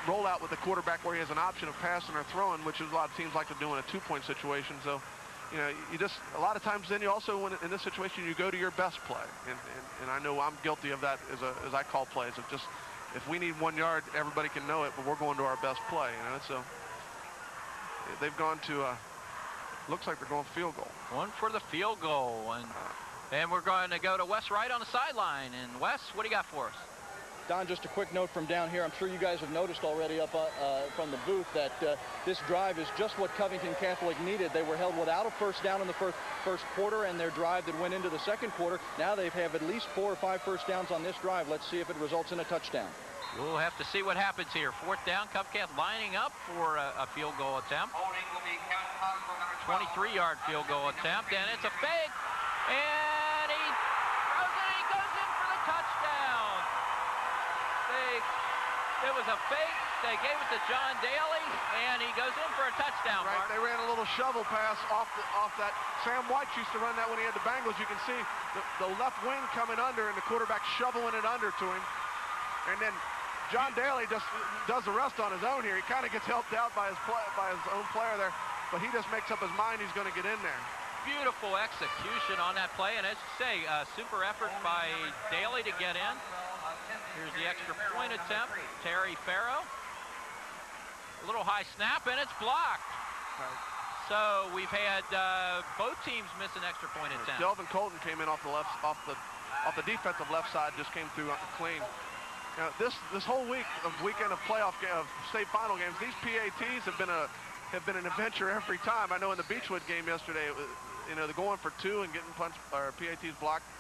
rollout with the quarterback where he has an option of passing or throwing, which is a lot of teams like to do in a 2-point situation. So, you know, you just, a lot of times then you also, when in this situation, you go to your best play. And I know I'm guilty of that as I call plays, of just, if we need 1 yard, everybody can know it, but we're going to our best play, you know. So they've gone to, looks like they're going field goal. One for the field goal. And we're going to go to Wes Wright on the sideline. And Wes, what do you got for us? Don, just a quick note from down here. I'm sure you guys have noticed already up from the booth that this drive is just what Covington Catholic needed. They were held without a first down in the first quarter, and their drive that went into the second quarter, now they have at least 4 or 5 first downs on this drive. Let's see if it results in a touchdown. We'll have to see what happens here. 4th down, Covcath lining up for a field goal attempt. 23-yard field goal attempt, and it's a fake, and he throws it, he goes in for the touchdown. It was a fake. They gave it to John Dailey, and he goes in for a touchdown. Right, Mark. they ran a little shovel pass off that. Sam White used to run that when he had the Bengals. You can see the left wing coming under, and the quarterback shoveling it under to him. And then John Dailey just does the rest on his own here. He kind of gets helped out by his own player there, but he just makes up his mind he's going to get in there. Beautiful execution on that play, and as you say, super effort by Dailey to get in. Here's the extra point attempt. Terry Farro. A little high snap, and it's blocked. Right. So we've had both teams miss an extra point attempt. Delvin Colton came in off the defensive left side, just came through clean. Now, this whole weekend of state final games, these PATs have been an adventure every time. I know in the Beechwood game yesterday, it was, you know, the going for 2 and getting punched or PATs blocked.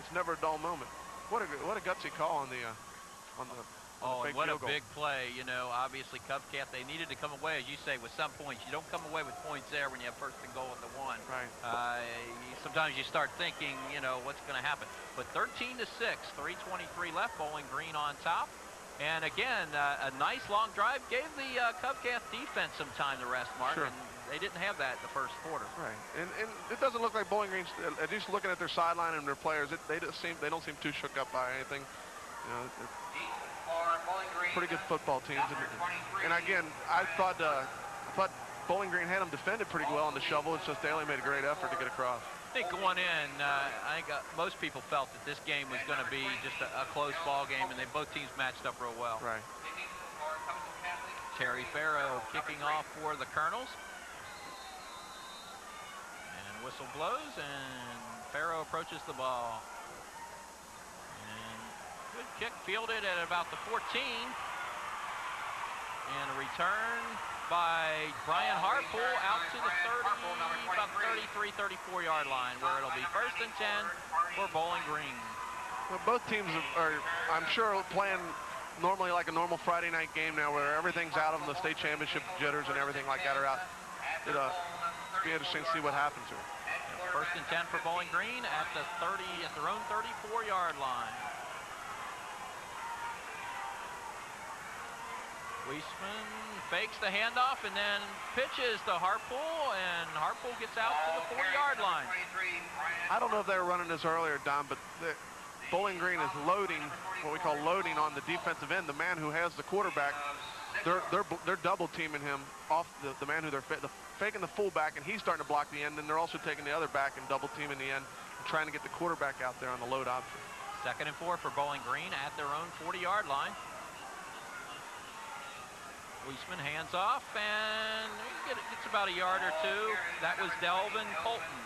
It's never a dull moment. What a gutsy call on the fake what a field goal. big play. You know, obviously Covcath, they needed to come away, as you say, with some points. You don't come away with points there when you have 1st and goal at the 1. Right. Sometimes you start thinking, you know, what's going to happen. But 13-6, 3:23 left, Bowling Green on top. And again, a nice long drive gave the Covcath defense some time to rest, Mark. Sure. And they didn't have that the first quarter. Right, and it doesn't look like Bowling Green's, at least looking at their sideline and their players, they don't seem too shook up by anything. You know, pretty good football teams. And again, I thought Bowling Green had them defended pretty well on the shovel. It's just Dailey made a great effort to get across. I think going in, I think most people felt that this game was going to be just a close ball game, and both teams matched up real well. Right. Terry Farro kicking off for the Colonels. Whistle blows, and Farro approaches the ball. And good kick, fielded at about the 14. And a return by Brian Harpool out to the 30, about 33, 34-yard line, where it'll be 1st and 10 for Bowling Green. Well, both teams are, I'm sure, playing normally like a normal Friday night game now where everything's out of them, the state championship jitters and everything like that are out. It'll be interesting to see what happens here. First and 10 for Bowling Green at the 30, at their own 34-yard line. Wiesemann fakes the handoff and then pitches to Harpool, and Harpool gets out to the 40-yard line. I don't know if they were running this earlier, Don, but Bowling Green is loading, what we call loading on the defensive end. The man who has the quarterback, they're double teaming him off the man who they're faking the fullback, and he's starting to block the end, and they're also taking the other back and double teaming the end and trying to get the quarterback out there on the load option. 2nd and 4 for Bowling Green at their own 40-yard line. Wiesemann hands off, and gets about a yard or two. That was Delvin Colton.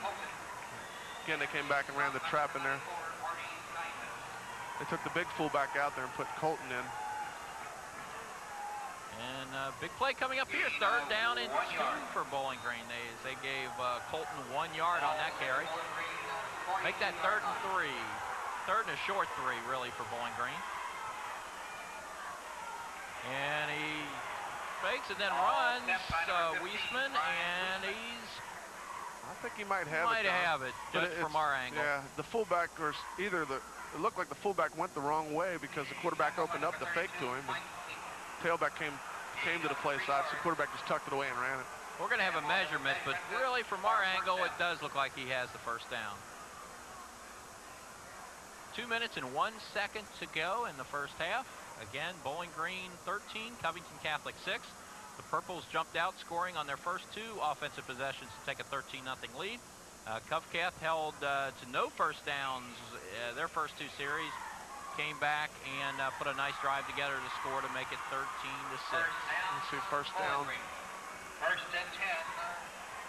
Again, they came back and ran the trap in there. They took the big fullback out there and put Colton in. And big play coming up here. 3rd down and 2 for Bowling Green. They gave Colton 1 yard on that carry. Make that 3rd and 3. 3rd and a short 3, really, for Bowling Green. And he fakes and then runs Wiesemann, and I think he might have it just from our angle. Yeah, the fullback, or either it looked like the fullback went the wrong way because the quarterback opened up the fake to him. And tailback came to the play side, so the quarterback just tucked it away and ran it. We're going to have a measurement, but really from our angle, it does look like he has the first down. 2 minutes and 1 second to go in the first half. Again, Bowling Green 13, Covington Catholic 6. The Purples jumped out, scoring on their first 2 offensive possessions to take a 13-0 lead. Covcath held to no first downs their first 2 series. Came back and put a nice drive together to score to make it 13-6. Let's see, first down. First and 10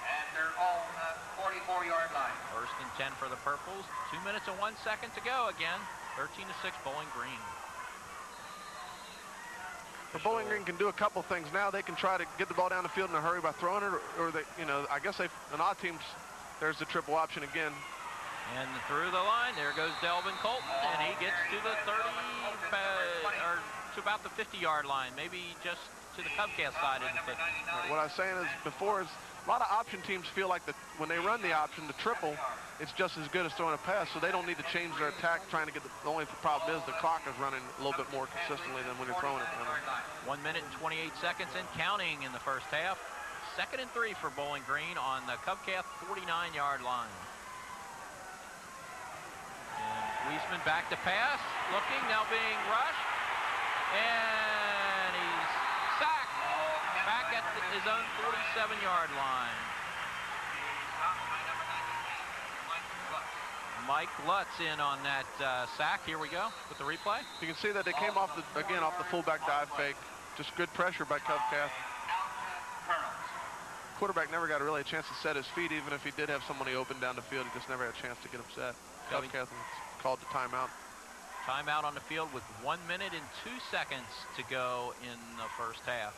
at their own 44-yard line. First and 10 for the Purples. 2 minutes and 1 second to go again. 13-6 Bowling Green. The Bowling Green can do a couple things now. They can try to get the ball down the field in a hurry by throwing it, or they, I guess an odd team, there's the triple option again. And through the line, there goes Delvin Colton, and he gets to the 30, or to about the 50-yard line, maybe just to the Covcath side of the 50. What I was saying is before is a lot of option teams feel like that when they run the option, the triple, it's just as good as throwing a pass, so they don't need to change their attack trying to get the only problem is the clock is running a little bit more consistently than when you're throwing it. 1 minute and 28 seconds and counting in the first half. 2nd and 3 for Bowling Green on the Covcath 49-yard line. And Wiesemann back to pass, looking, now being rushed, and he's sacked back at his own 47-yard line. Mike Lutz in on that sack. Here we go with the replay. You can see that they came off the fullback dive fake. Just good pressure by Covcath. Quarterback never got really a chance to set his feet, even if he did have somebody open down the field. He just never had a chance to get him set. Covcath called the timeout. Timeout on the field with 1 minute and 2 seconds to go in the first half.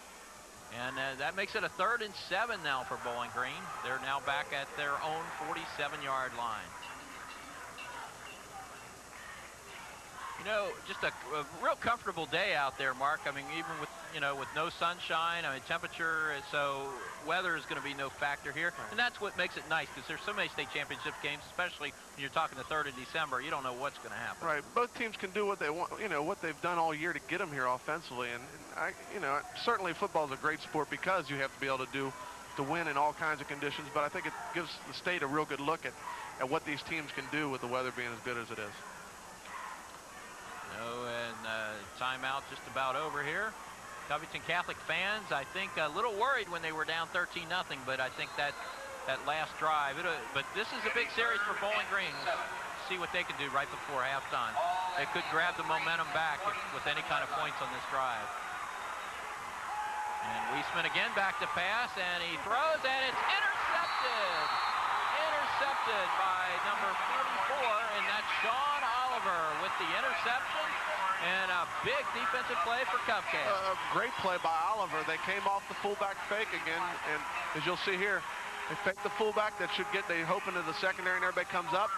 And that makes it a 3rd and 7 now for Bowling Green. They're now back at their own 47-yard line. Just a real comfortable day out there, Mark. I mean, even with, with no sunshine, temperature, so weather is going to be no factor here. Right. And that's what makes it nice, because there's so many state championship games, especially when you're talking the 3rd of December. You don't know what's going to happen. Right. Both teams can do what they want, what they've done all year to get them here offensively. And certainly football is a great sport because you have to be able to win in all kinds of conditions. But I think it gives the state a real good look at what these teams can do with the weather being as good as it is. Timeout just about over here. Covington Catholic fans, I think, a little worried when they were down 13-0, but I think that last drive, but this is a big series for Bowling Green. See what they can do right before halftime. They could grab the momentum back with any kind of points on this drive. And Wiesemann again back to pass, and he throws, and it's intercepted. Intercepted by number 44, and that's Sean Oliver with the interception. And a big defensive play for Covcath. Great play by Oliver. They came off the fullback fake again, and as you'll see here, they faked the fullback that should they hope into the secondary, and everybody comes up.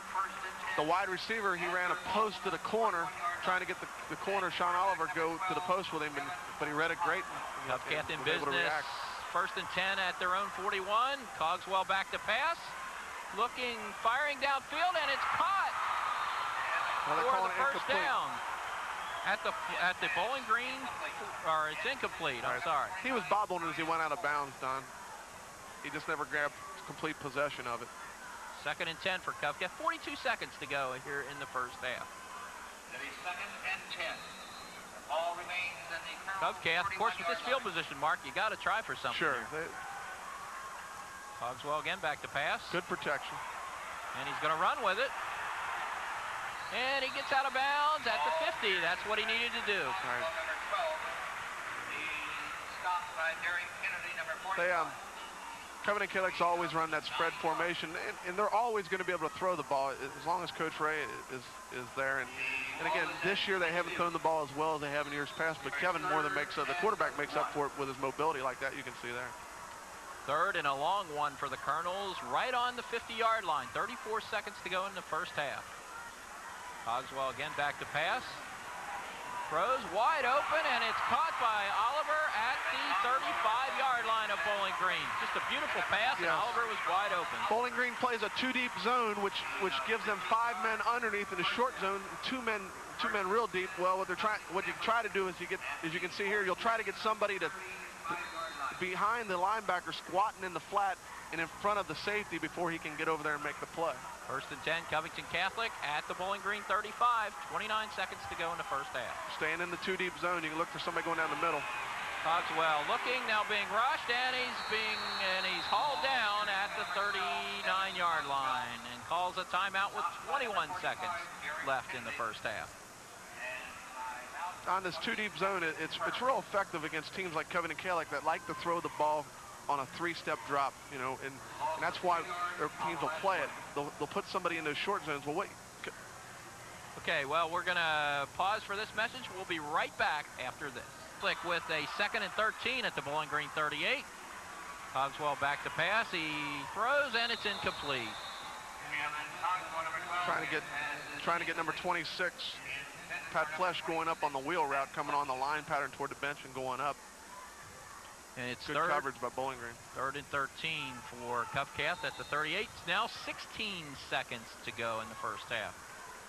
The wide receiver, he ran a post to the corner, trying to get the corner, Sean Oliver, go to the post with him, but he read it great. Covington in business. 1st and 10 at their own 41. Cogswell back to pass. Looking, firing downfield, and it's caught for the first down. At the Bowling Green, or it's incomplete, I'm sorry. He was bobbling as he went out of bounds, Don. He just never grabbed complete possession of it. 2nd and 10 for Covington. 42 seconds to go here in the first half. It is 2nd and 10. The ball remains in the Covington, of course, with this field position, Mark, you got to try for something. Sure. Cogswell again back to pass. Good protection. And he's going to run with it. And he gets out of bounds at the 50. That's what he needed to do. Right. Number 12. The stop by Derek Kennedy, number 45. Covington Catholics always run that spread formation, and they're always going to be able to throw the ball as long as Coach Ray is there. And again, this year they haven't thrown the ball as well as they have in years past, but Kevin more than makes up, the quarterback makes up for it with his mobility like that, you can see there. 3rd and a long one for the Colonels, right on the 50-yard line. 34 seconds to go in the first half. Cogswell again back to pass. Throws wide open, and it's caught by Oliver at the 35-yard line of Bowling Green. Just a beautiful pass, and Oliver was wide open. Bowling Green plays a 2-deep zone, which gives them 5 men underneath in a short zone, 2 men real deep. Well, what you try to do is as you can see here, you'll try to get somebody to behind the linebacker squatting in the flat and in front of the safety before he can get over there and make the play. 1st and 10, Covington Catholic at the Bowling Green 35. 29 seconds to go in the first half. Staying in the 2-deep zone, you can look for somebody going down the middle. Cogswell looking, now being rushed, and he's hauled down at the 39-yard line and calls a timeout with 21 seconds left in the first half. On this 2-deep zone, it's real effective against teams like Covington Catholic that like to throw the ball on a 3-step drop, you know, and that's why their teams will play it. They'll put somebody in those short zones. Well, wait. Okay, well, we're going to pause for this message. We'll be right back after this. Click with a 2nd and 13 at the Bowling Green 38. Cogswell back to pass. He throws, and it's incomplete. Trying to get number 26, Pat Flesh, going up on the wheel route, coming on the line pattern toward the bench and going up. And it's good coverage by Bowling Green. 3rd and 13 for Covcath at the 38. Now 16 seconds to go in the first half.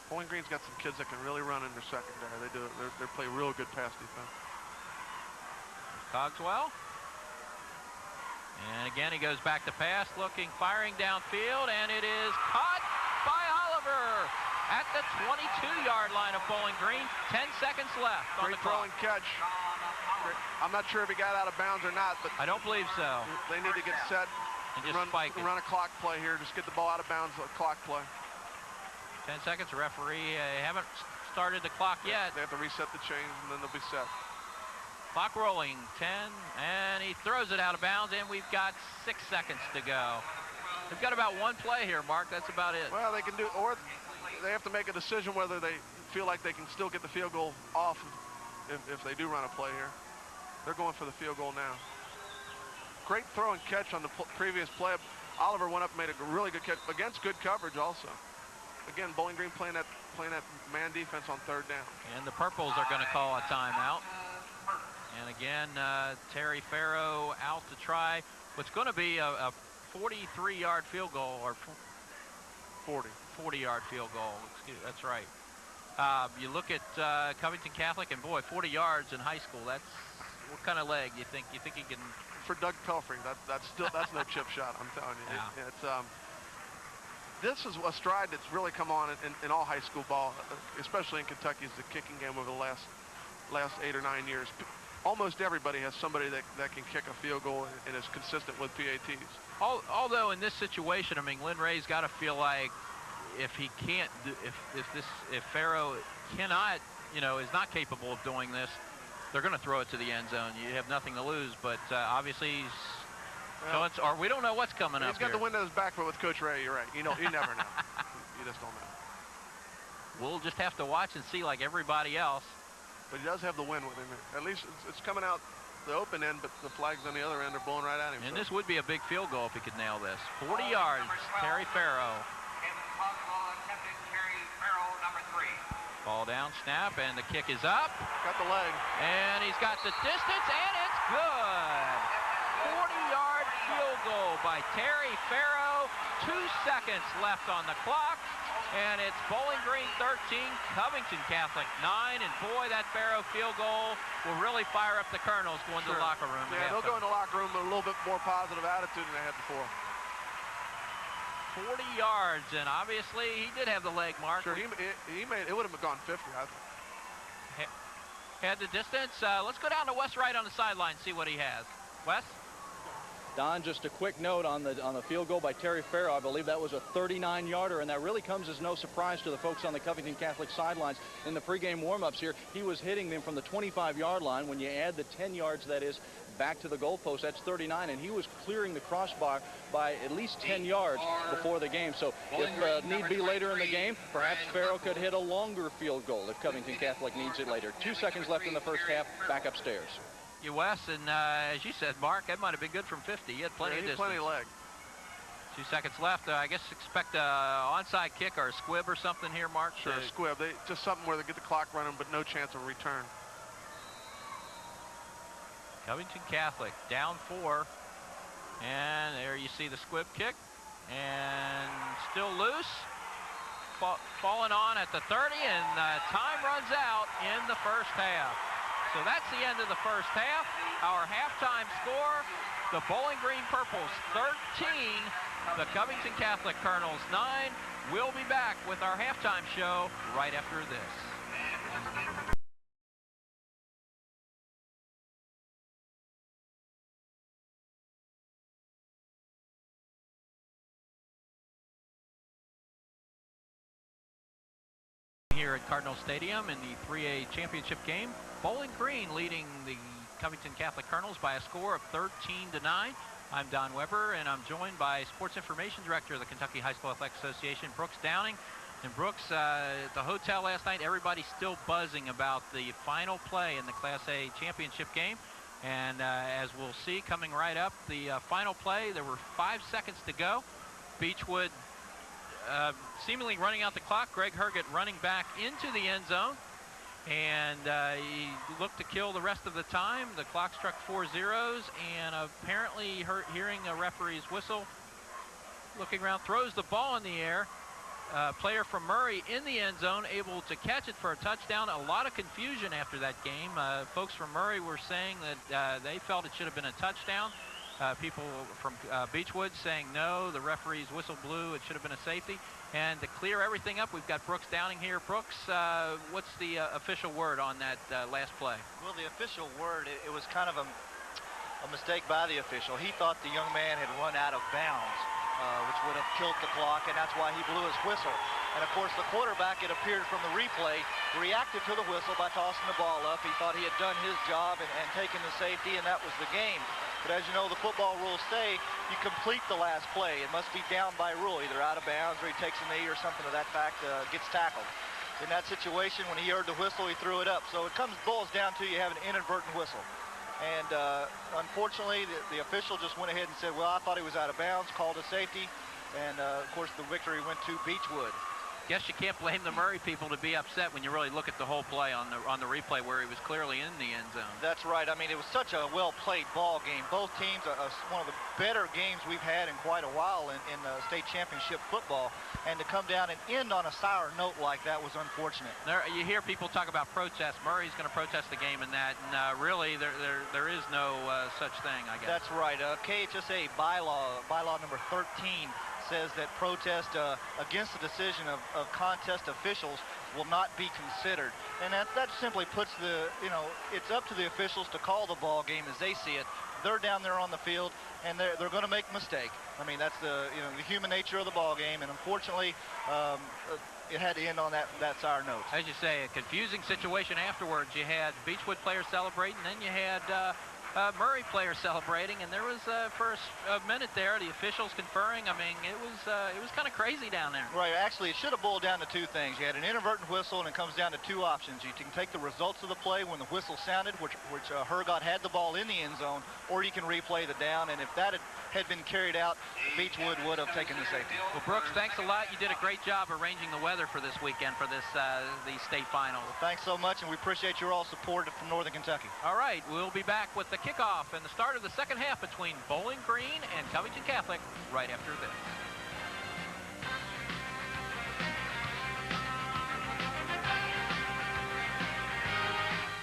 Bowling Green's got some kids that can really run in their secondary. They play real good pass defense. Cogswell. And again, he goes back to pass, looking, firing downfield, and it is caught by Oliver at the 22-yard line of Bowling Green. 10 seconds left on the clock. Great throw and catch. I'm not sure if he got out of bounds or not, but I don't believe so. They need to get set and just spike it. Run a clock play here. Just get the ball out of bounds. A clock play. 10 seconds. The referee haven't started the clock yet. They have to reset the chains, and then they'll be set. Clock rolling. 10, and he throws it out of bounds, and we've got 6 seconds to go. They've got about one play here, Mark. That's about it. Well, they can do, or they have to make a decision whether they feel like they can still get the field goal off if they do run a play here. They're going for the field goal now. Great throw and catch on the previous play. Oliver went up and made a really good catch against good coverage also. Again, Bowling Green playing that man defense on 3rd down. And the Purples are going to call a timeout. And again, Terry Farro out to try what's going to be a 43-yard field goal, or 40-yard field goal. That's right. You look at Covington Catholic, and boy, 40 yards in high school. That's what kind of leg you think? You think he can? For Doug Pelfrey, that's no chip shot. I'm telling you. Yeah. This is a stride that's really come on in all high school ball, especially in Kentucky, is the kicking game over the last 8 or 9 years. Almost everybody has somebody that can kick a field goal and is consistent with PATs. Although in this situation, I mean, Lynn Ray's got to feel like if he can't, if Farro cannot, is not capable of doing this, they're going to throw it to the end zone. You have nothing to lose, but obviously we don't know what's coming up. He's got the wind at his back, but with Coach Ray, you're right. You never know. You just don't know. We'll just have to watch and see like everybody else. But he does have the wind with him. At least it's coming out the open end, but the flags on the other end are blowing right at him. And this would be a big field goal if he could nail this. 40 yards, Terry Farro. Kevin Cogswell attempted Terry Farro, number 3. Ball down, snap, and the kick is up. Got the leg. And he's got the distance, and it's good. 40-yard field goal by Terry Farro. 2 seconds left on the clock. And it's Bowling Green 13, Covington Catholic 9. And boy, that Farro field goal will really fire up the Colonels going to the locker room. Yeah, they'll go in the locker room with a little bit more positive attitude than they had before. 40 yards, and obviously he did have the leg, Mark. Sure, he made it would have gone 50, I think. Had the distance. Let's go down to Wes Wright on the sideline, see what he has. Wes? Don, just a quick note on the field goal by Terry Farro. I believe that was a 39-yarder, and that really comes as no surprise to the folks on the Covington Catholic sidelines. In the pregame warm-ups here, he was hitting them from the 25-yard line. When you add the 10 yards, that is, back to the goalpost, that's 39, and he was clearing the crossbar by at least 10 yards before the game. So if need be later in the game, perhaps Farro could hit a longer field goal if Covington Catholic needs it later. 2 seconds left in the first half, back upstairs. You, Wes, and as you said, Mark, that might have been good from 50. He had plenty of distance. Plenty of leg. 2 seconds left. I guess expect a onside kick or a squib or something here, Mark. Sure, a squib. Just something where they get the clock running, but no chance of return. Covington Catholic down 4. And there you see the squib kick. And still loose. Falling on at the 30, and time runs out in the first half. So that's the end of the first half. Our halftime score, the Bowling Green Purples 13, the Covington Catholic Colonels 9. We'll be back with our halftime show right after this. Here at Cardinal Stadium in the 3A championship game. Bowling Green leading the Covington Catholic Colonels by a score of 13-9. I'm Don Weber, and I'm joined by Sports Information Director of the Kentucky High School Athletic Association, Brooks Downing. And Brooks, at the hotel last night, everybody's still buzzing about the final play in the Class A championship game. And as we'll see coming right up, the final play, there were 5 seconds to go. Beechwood seemingly running out the clock. Greg Herget running back into the end zone, and he looked to kill the rest of the time. The clock struck 4 zeros, and apparently hearing a referee's whistle, looking around, throws the ball in the air. Player from Murray in the end zone, able to catch it for a touchdown. A lot of confusion after that game. Folks from Murray were saying that they felt it should have been a touchdown. People from Beechwood saying no, the referee's whistle blew, it should have been a safety. And to clear everything up, we've got Brooks Downing here. Brooks, what's the official word on that last play? Well, the official word, it was kind of a mistake by the official. He thought the young man had run out of bounds, which would have killed the clock, and that's why he blew his whistle. And of course, the quarterback, it appeared from the replay, reacted to the whistle by tossing the ball up. He thought he had done his job and taken the safety, and that was the game. But as you know, the football rules say you complete the last play. It must be down by rule, either out of bounds or he takes a knee or something to that fact, gets tackled. In that situation, when he heard the whistle, he threw it up. So it boils down to you have an inadvertent whistle. And unfortunately, the official just went ahead and said, well, I thought he was out of bounds, called a safety. And of course, the victory went to Beechwood. Guess you can't blame the Murray people to be upset when you really look at the whole play on the replay where he was clearly in the end zone. That's right. I mean, it was such a well-played ball game. Both teams, one of the better games we've had in quite a while in state championship football. And to come down and end on a sour note like that was unfortunate. You hear people talk about protests. Murray's going to protest the game in that, and really there is no such thing, I guess. That's right. KHSA bylaw number 13 says that protest against the decision of contest officials will not be considered. And that simply puts it's up to the officials to call the ball game as they see it. They're down there on the field, and they're going to make a mistake. I mean, that's the human nature of the ball game, and unfortunately, it had to end on that sour note. As you say, a confusing situation afterwards. You had Beechwood players celebrating, then you had Murray players celebrating, and there was for a minute there the officials conferring. I mean, it was kind of crazy down there. Right. Actually, it should have boiled down to two things. You had an inadvertent whistle, and it comes down to two options. You can take the results of the play when the whistle sounded, which Hergott had the ball in the end zone, or you can replay the down. And if that had been carried out, Beechwood would have taken the safety. Well, Brooks, thanks a lot. You did a great job arranging the weather for this weekend for this the state finals. Well, thanks so much, and we appreciate your all support from Northern Kentucky. All right, we'll be back with the kickoff and the start of the second half between Bowling Green and Covington Catholic right after this.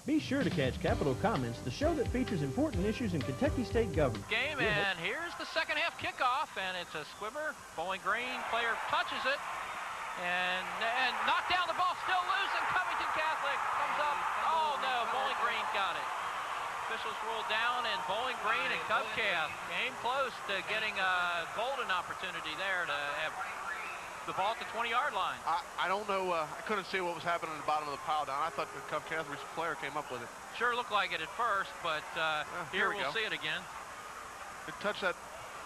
Be sure to catch Capital Comments, the show that features important issues in Kentucky state government. Game, and here's the second half kickoff, and it's a squibber. Bowling Green player touches it, and knocked down the ball, still loose, and Covington Catholic comes up. Oh no, Bowling Green got it. Officials ruled down, and Bowling Green and Covcath came close to getting a golden opportunity there to have the ball at the 20-yard line. I don't know. I couldn't see what was happening at the bottom of the pile down. I thought the Covcath's player came up with it. Sure looked like it at first, but here we'll see it again. It touched that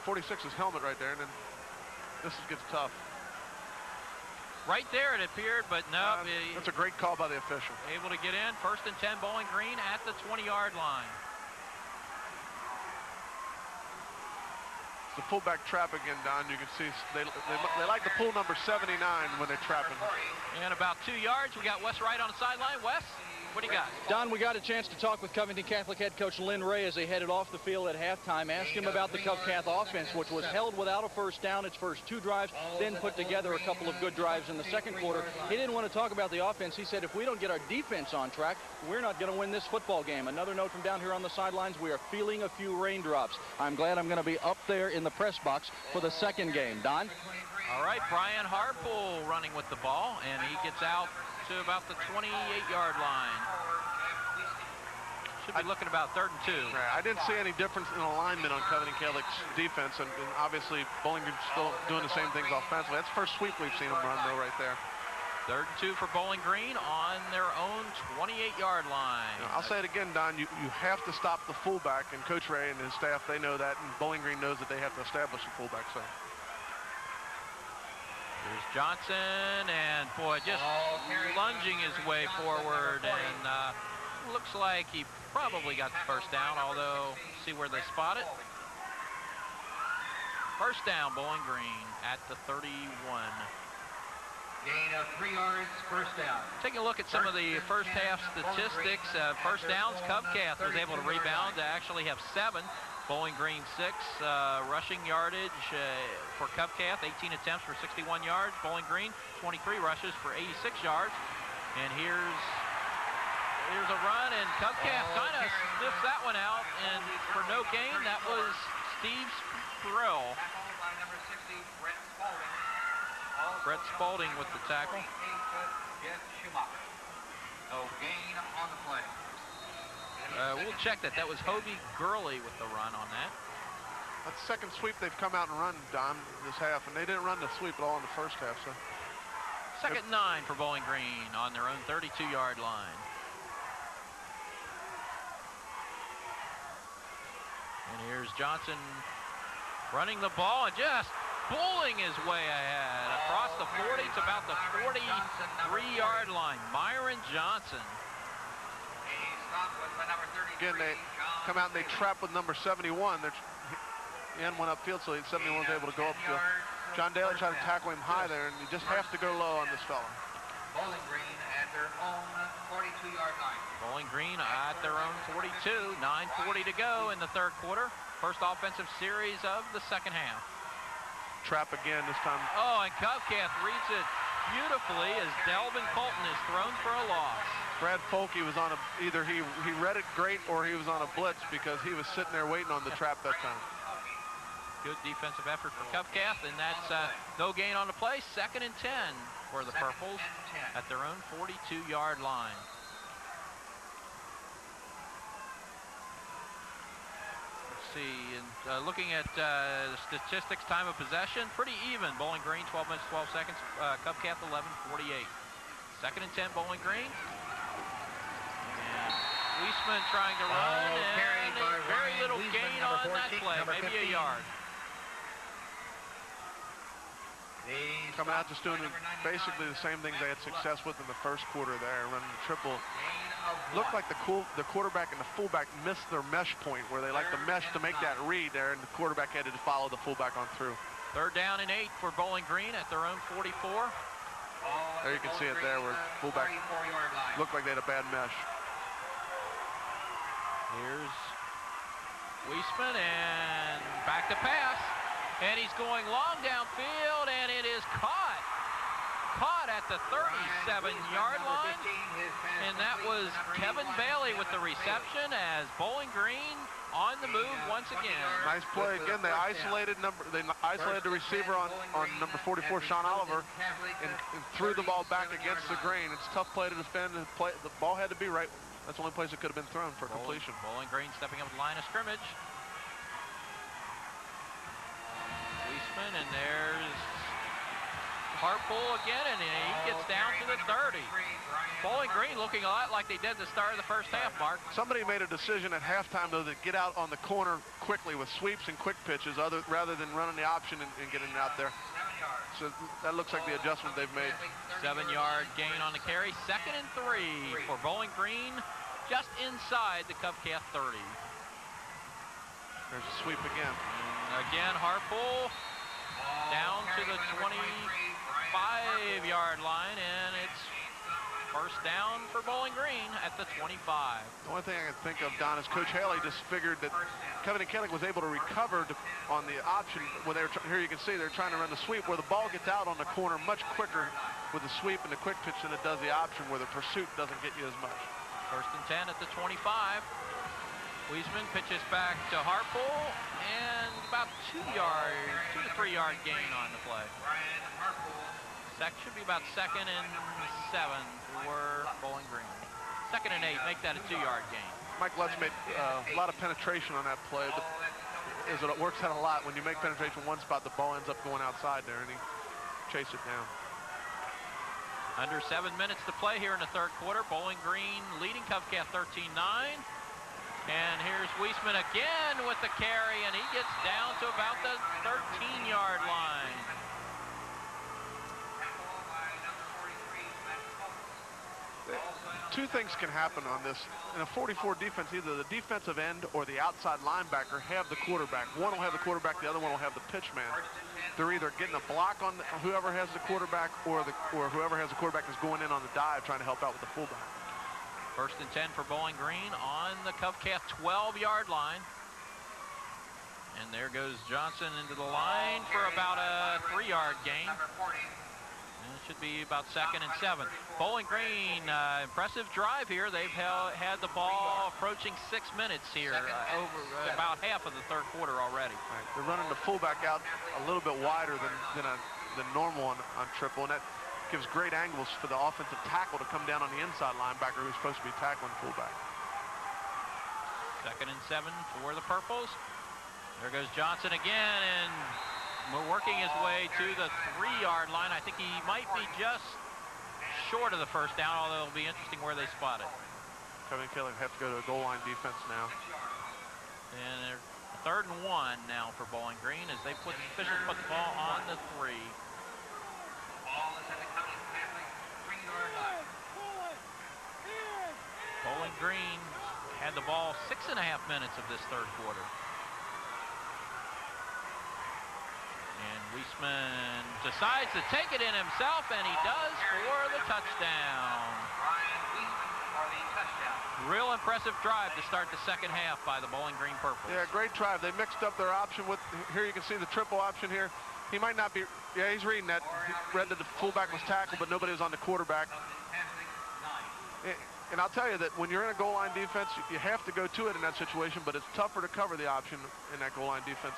46's helmet right there, and then this gets tough. Right there it appeared, but no. That's a great call by the official. Able to get in. 1st and 10, Bowling Green at the 20-yard line. The fullback trap again, Don. You can see they like to pull number 79 when they trap him. And about 2 yards, we got Wes Wright on the sideline. Wes, what do you got? Don, we got a chance to talk with Covington Catholic head coach Lynn Ray as they headed off the field at halftime. Asked him about the Covcath offense, which was held without a first down its first 2 drives, then put together a couple of good drives in the second quarter. He didn't want to talk about the offense. He said, if we don't get our defense on track, we're not going to win this football game. Another note from down here on the sidelines, we are feeling a few raindrops. I'm glad I'm going to be up there in the press box for the second game. Don? All right, Brian Harpool running with the ball, and he gets out to about the 28-yard line. Should be looking about 3rd and 2. Right. I didn't see any difference in alignment on Covington Catholic's defense, and obviously Bowling Green's still doing the same things offensively. That's the first sweep we've seen them run, though, right there. 3rd and 2 for Bowling Green on their own 28-yard line. You know, I'll say it again, Don. You have to stop the fullback, and Coach Ray and his staff, they know that, and Bowling Green knows that they have to establish the fullback. So here's Johnson, and boy, just lunging his way forward, and looks like he probably got the first down, although see where they spot it. First down, Bowling Green at the 31. Gain of 3 yards, first down. Taking a look at some of the first half statistics. First downs, Covcath was able to rebound to actually have 7. Bowling Green 6. Rushing yardage for Covcath, 18 attempts for 61 yards. Bowling Green, 23 rushes for 86 yards. And here's a run, and Covcath kind of sniffs that one out, and for no gain, that was Steve Sprill. Brett Spalding with the tackle. No gain on the play. We'll check that. That was Hobie Gurley with the run on that. That's the second sweep they've come out and run, Don, this half, and they didn't run the sweep at all in the first half. So second 9 for Bowling Green on their own 32-yard line. And here's Johnson running the ball and just bulling his way ahead across the 40 to about the 43-yard line. Myron Johnson. Again, they come out and they trap with number 71. The end went upfield, so 71 was able to go up to John Dailey, tried to tackle him high there, and you just have to go low on this fella. Bowling Green at their own 42-yard line. Bowling Green at their own 42. 9:40 to go in the third quarter. First offensive series of the second half. Trap again this time. Oh, and Covcath reads it beautifully as Delvin Colton is thrown for a loss. Brad Folke was on either he read it great or he was on a blitz because he was sitting there waiting on the trap that time. Good defensive effort for Covcath, and that's no gain on the play. 2nd and 10 for the Purples at their own 42-yard line. See, and looking at the statistics, time of possession, pretty even. Bowling Green, 12 minutes, 12 seconds. Covcath, 11:48. 2nd and 10, Bowling Green. And Wiesemann trying to run, and very little gain on that play, maybe a yard. Coming out just doing basically the same things they had success with in the first quarter there, running the triple. Looked like the quarterback and the fullback missed their mesh point where they like the mesh to make that read there, and the quarterback had to follow the fullback on through. 3rd down and 8 for Bowling Green at their own 44. There you can see it there where fullback looked like they had a bad mesh. Here's Wiesemann, and back to pass. And he's going long downfield, and it is caught. Caught at the 37-yard line. And that was Kevin Dailey with the reception as Bowling Green on the move once again. Nice play again. They isolated the receiver on number 44, Sean Oliver, and threw the ball back against the grain. It's a tough play to defend. The ball had to be right. That's the only place it could have been thrown for completion. Bowling Green stepping up the line of scrimmage. Wiesemann, and there's Harpool again, and he gets down to the 30. Bowling Green looking a lot like they did at the start of the first half, Mark. Somebody made a decision at halftime, though, to get out on the corner quickly with sweeps and quick pitches rather than running the option and getting it out there. So that looks like the adjustment they've made. 7-yard gain on the carry. 2nd and 3 for Bowling Green, just inside the Covcath 30. There's a sweep again. Again, Harpool down to the 25-yard line, and it's 1st down for Bowling Green at the 25. The only thing I can think of, Don, is Coach Healey just figured that Covington Catholic was able to recover on the option where they were. Here you can see they're trying to run the sweep where the ball gets out on the corner much quicker with the sweep and the quick pitch than it does the option where the pursuit doesn't get you as much. 1st and 10 at the 25. Wiesemann pitches back to Harpool, and about 2 to 3 yard gain on the play. That should be about 2nd and 7 for Bowling Green. 2nd and 8, make that a 2-yard gain. Mike Lutz made a lot of penetration on that play, but it works out a lot. When you make penetration one spot, the ball ends up going outside there, and he chased it down. Under 7 minutes to play here in the 3rd quarter. Bowling Green leading Covcath 13-9. And here's Wiesemann again with the carry, and he gets down to about the 13-yard line. Two things can happen on this. In a 44 defense, either the defensive end or the outside linebacker have the quarterback. One will have the quarterback, the other one will have the pitch man. They're either getting a block on whoever has the quarterback or whoever has the quarterback is going in on the dive trying to help out with the fullback. 1st and 10 for Bowling Green on the Covcath 12-yard line. And there goes Johnson into the line for about a 3-yard gain. And it should be about 2nd and 7. Bowling Green, impressive drive here. They've had the ball approaching 6 minutes here, over about half of the 3rd quarter already. Right. They're running the fullback out a little bit wider than normal on triple, and that gives great angles for the offensive tackle to come down on the inside linebacker who's supposed to be tackling fullback. 2nd and 7 for the Purples. There goes Johnson again, and we're working his way to the 3-yard line. I think he might be just short of the 1st down, although it'll be interesting where they spot it. Kevin Kelly have to go to a goal line defense now. And they're 3rd and 1 now for Bowling Green as they officially put the ball on the 3. Bowling Green had the ball 6.5 minutes of this 3rd quarter. And Wiesemann decides to take it in himself, and he does for the touchdown. Real impressive drive to start the 2nd half by the Bowling Green Purples. Yeah, great drive. They mixed up their option with, here you can see the triple option here. He might not be, yeah, he's reading that. He read that the fullback was tackled, but nobody was on the quarterback. And I'll tell you that when you're in a goal line defense, you have to go to it in that situation, but it's tougher to cover the option in that goal line defense.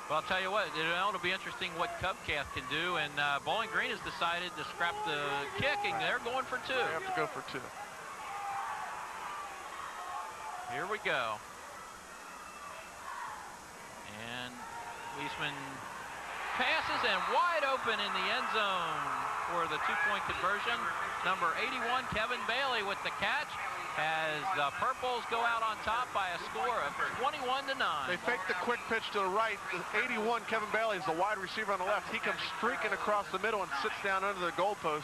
Well, I'll tell you what, it'll be interesting what Covcath can do, and Bowling Green has decided to scrap the kicking. They're going for 2. They have to go for 2. Here we go. And Wiesemann passes and wide open in the end zone. for the two-point conversion. Number 81, Kevin Bailey with the catch, as the Purples go out on top by a score of 21-9. They fake the quick pitch to the right. The 81, Kevin Bailey, is the wide receiver on the left. He comes streaking across the middle and sits down under the goalpost.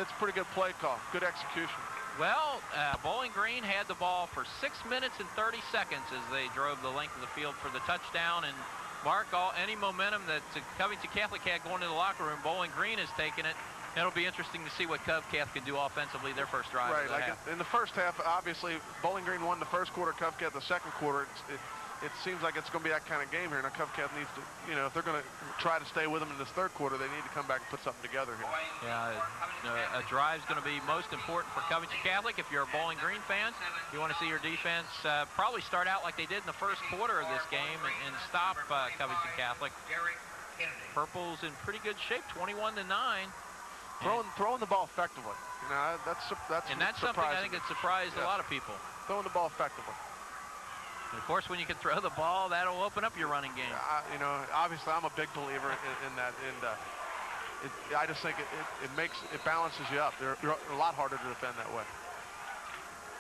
It's a pretty good play call, good execution. Well, Bowling Green had the ball for 6 minutes and 30 seconds as they drove the length of the field for the touchdown. And Mark, any momentum that Covington Catholic had going to the locker room, Bowling Green has taken it. It'll be interesting to see what Covcath can do offensively their first drive. Right, like in the first half, obviously, Bowling Green won the first quarter, Covcath the second quarter. It seems like it's going to be that kind of game here. Now, Covcath needs to, if they're going to try to stay with them in this third quarter, they need to come back and put something together here. Yeah, a drive's going to be most important for Covington Catholic. If you're a Bowling Green fan, you want to see your defense probably start out like they did in the first quarter of this game and stop Covington Catholic. Purple's in pretty good shape, 21-9. Throwing the ball effectively. That's and that's something I think that surprised a lot of people. Throwing the ball effectively. And of course, when you can throw the ball, that'll open up your running game. Obviously, I'm a big believer in that, and I just think it balances you up. They're a lot harder to defend that way.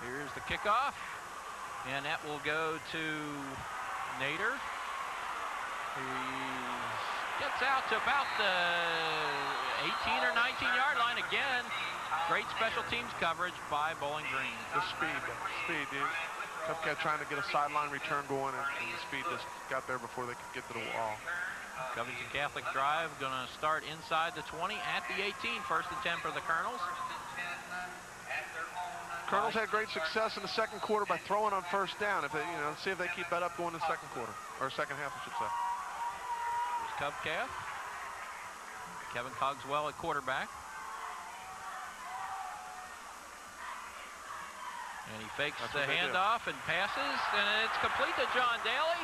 Here's the kickoff, and that will go to Nader. He gets out to about the 18 or 19-yard line again. Great special teams coverage by Bowling Green. The speed, dude. Covcath trying to get a sideline return going, and the speed just got there before they could get to the wall. Covington Catholic drive going to start inside the 20 at the 18. First and 10 for the Colonels. Colonels had great success in the second quarter by throwing on first down. If they, see if they keep that up going in the second quarter, or second half, I should say. Here's Covcath. Kevin Cogswell at quarterback. And he fakes the handoff and passes, and it's complete to John Dailey.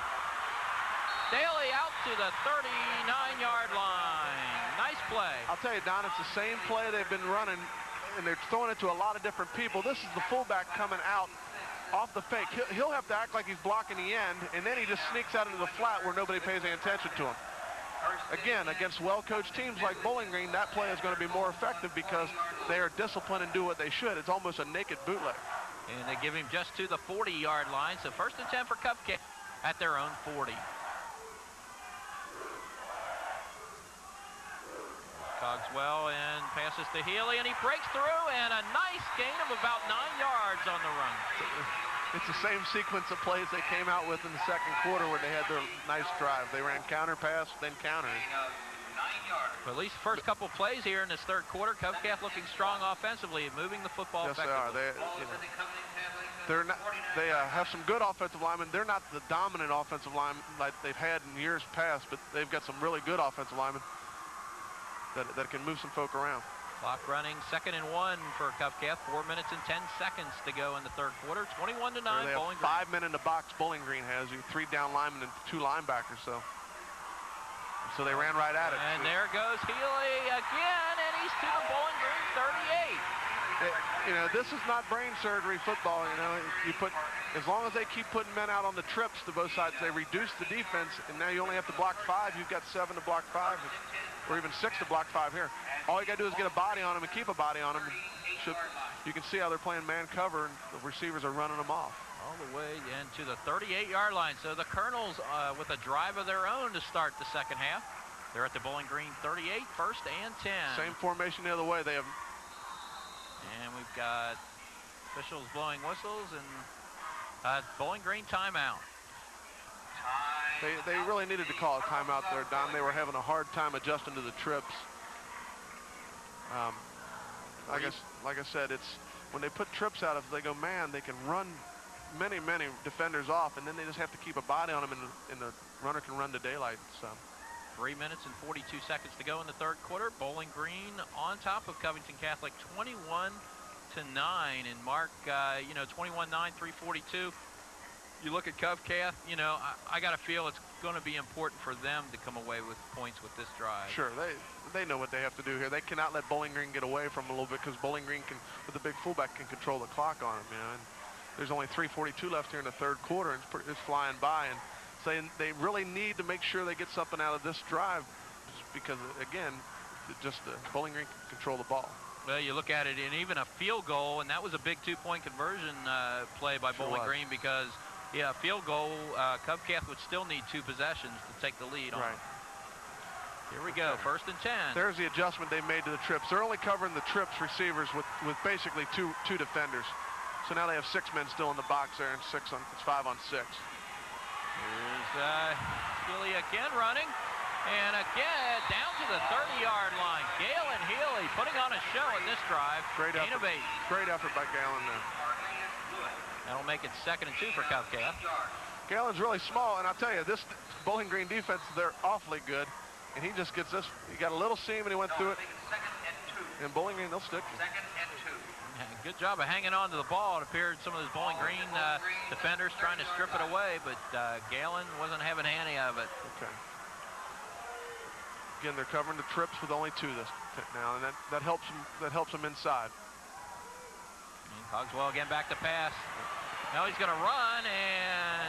Dailey out to the 39-yard line. Nice play. I'll tell you, Don, it's the same play they've been running, and they're throwing it to a lot of different people. This is the fullback coming out off the fake. He'll have to act like he's blocking the end, and then he just sneaks out into the flat where nobody pays any attention to him. Again, against well-coached teams like Bowling Green, that play is going to be more effective because they are disciplined and do what they should. It's almost a naked bootleg. And they give him just to the 40-yard line. So first and 10 for Covcath at their own 40. Cogswell and passes to Healey, and he breaks through, and a nice gain of about 9 yards on the run. It's the same sequence of plays they came out with in the second quarter where they had their nice drive. They ran counter pass, then counter. Well, at least the first couple plays here in this third quarter, Covcath looking strong offensively, moving the football effectively. They are. They have some good offensive linemen. They're not the dominant offensive linemen like they've had in years past, but they've got some really good offensive linemen that can move some folk around. Clock running, 2nd and 1 for Covcath. 4 minutes and 10 seconds to go in the third quarter. 21-9. They have Bowling 5 men in the box. Bowling Green has 3 down linemen and 2 linebackers. So they ran right at it. And there goes Healey again, and he's to the Bowling Green 38. This is not brain surgery football. You put, as long as they keep putting men out on the trips to both sides, they reduce the defense, and now you only have to block 5. You've got 7 to block 5, or even 6 to block 5 here. All you got to do is get a body on them and keep a body on them. You can see how they're playing man cover, and the receivers are running them off. All the way into the 38-yard line. So the Colonels with a drive of their own to start the second half. They're at the Bowling Green 38, 1st and 10. Same formation the other way. They have. And we've got officials blowing whistles and Bowling Green timeout. They really needed to call a timeout there, Don. They were having a hard time adjusting to the trips. Like I said, it's when they put trips out, if they go man, they can run many defenders off, and then they just have to keep a body on them, and the runner can run to daylight. So 3 minutes and 42 seconds to go in the third quarter. Bowling Green on top of Covington Catholic 21-9. And Mark, 21-9, 3:42. You look at Covcath, I got to feel it's going to be important for them to come away with points with this drive. Sure, they know what they have to do here. They cannot let Bowling Green get away from them a little bit, because Bowling Green can, with the big fullback, can control the clock on them. And there's only 3:42 left here in the third quarter, and it's flying by. And so they really need to make sure they get something out of this drive, because again, Bowling Green can control the ball. Well, you look at it, and even a field goal, and that was a big two-point conversion play by Bowling Green because, yeah, a field goal, Covcath would still need 2 possessions to take the lead on. Here we go, 1st and 10. There's the adjustment they made to the trips. They're only covering the trips receivers with basically two defenders. So now they have 6 men still in the box there, and it's 5 on 6. Here's Healy again running, and again down to the 30-yard line. Galen Healey putting on a show in this drive. Great Gain effort. of 8. Great effort by Galen there. That'll make it 2nd and 2 for Covcath. Galen's really small, and I'll tell you, this Bowling Green defense, they're awfully good. And he just gets this. He got a little seam, and he went through it. And Bowling Green, they'll stick. 2nd and 2. Yeah, good job of hanging on to the ball. It appeared some of those Bowling Green defenders trying to strip it away, but Galen wasn't having any of it. Okay. Again, they're covering the trips with only 2 now, and that helps them. That helps them inside. And Cogswell again back to pass. Now he's going to run, and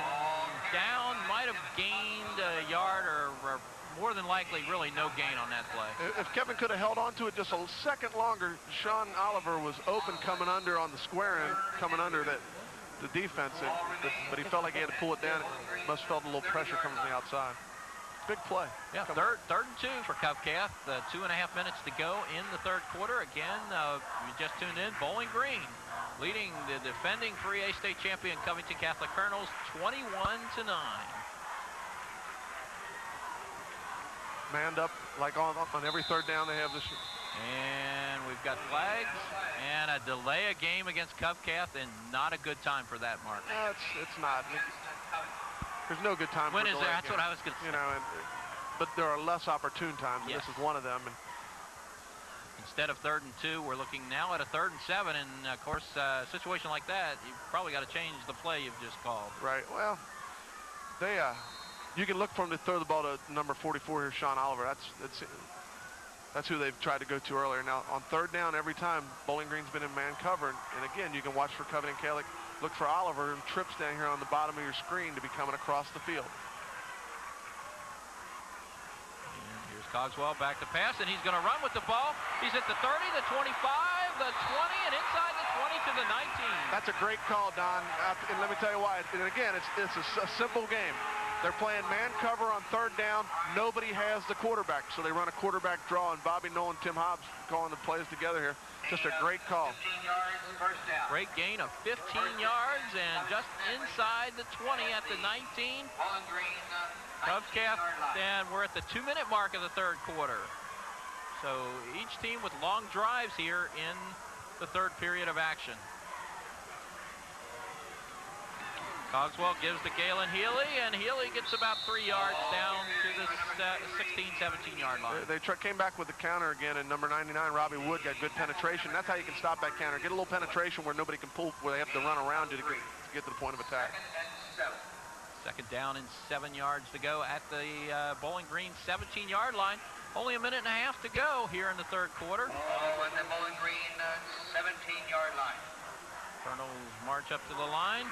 down. Might have gained a yard or more than likely really no gain on that play. If Kevin could have held on to it just a second longer, Sean Oliver was open coming under on the square end, coming under the defense, but he felt like he had to pull it down. It must have felt a little pressure coming from the outside. Big play. Yeah, third and 2 for Covcath. 2.5 minutes to go in the 3rd quarter. Again, you just tuned in, Bowling Green leading the defending 3A state champion Covington Catholic Colonels 21-9. Manned up like on every 3rd down they have this year. And we've got flags and a delay of game against Covcath, and not a good time for that, Mark. No, it's not. There's no good time when for is there? That's what I was going to say. You know, but there are less opportune times, and this is one of them. And instead of 3rd and 2, we're looking now at a 3rd and 7, and of course, a situation like that, you've probably got to change the play you've just called. Right. Well, they you can look for him to throw the ball to number 44 here, Sean Oliver. That's who they've tried to go to earlier. Now, on 3rd down, every time, Bowling Green's been in man cover. And again, you can watch for Covington Catholic. Look for Oliver and trips down here on the bottom of your screen to be coming across the field. And here's Cogswell back to pass, and he's going to run with the ball. He's at the 30, the 25, the 20, and inside the 20 to the 19. That's a great call, Don. And let me tell you why. And again, it's a simple game. They're playing man cover on 3rd down. Nobody has the quarterback, so they run a quarterback draw, and Bobby Nolan, Tim Hobbs calling the plays together here. Just a great call. 15 yards, 1st down. Great gain of 15 yards, and just inside the 20 at the 19. Bowling Green, Covcath, and we're at the 2-minute mark of the 3rd quarter. So each team with long drives here in the 3rd period of action. Cogswell gives to Galen Healey, and Healey gets about 3 yards down to the 16, 17-yard line. They came back with the counter again, and number 99, Robbie Wood, got good penetration. That's how you can stop that counter. Get a little penetration where nobody can pull, where they have to run around you to get to the point of attack. 2nd down and 7 yards to go at the Bowling Green 17-yard line. Only a minute and a half to go here in the 3rd quarter. At the Bowling Green 17-yard line. Colonels march up to the line.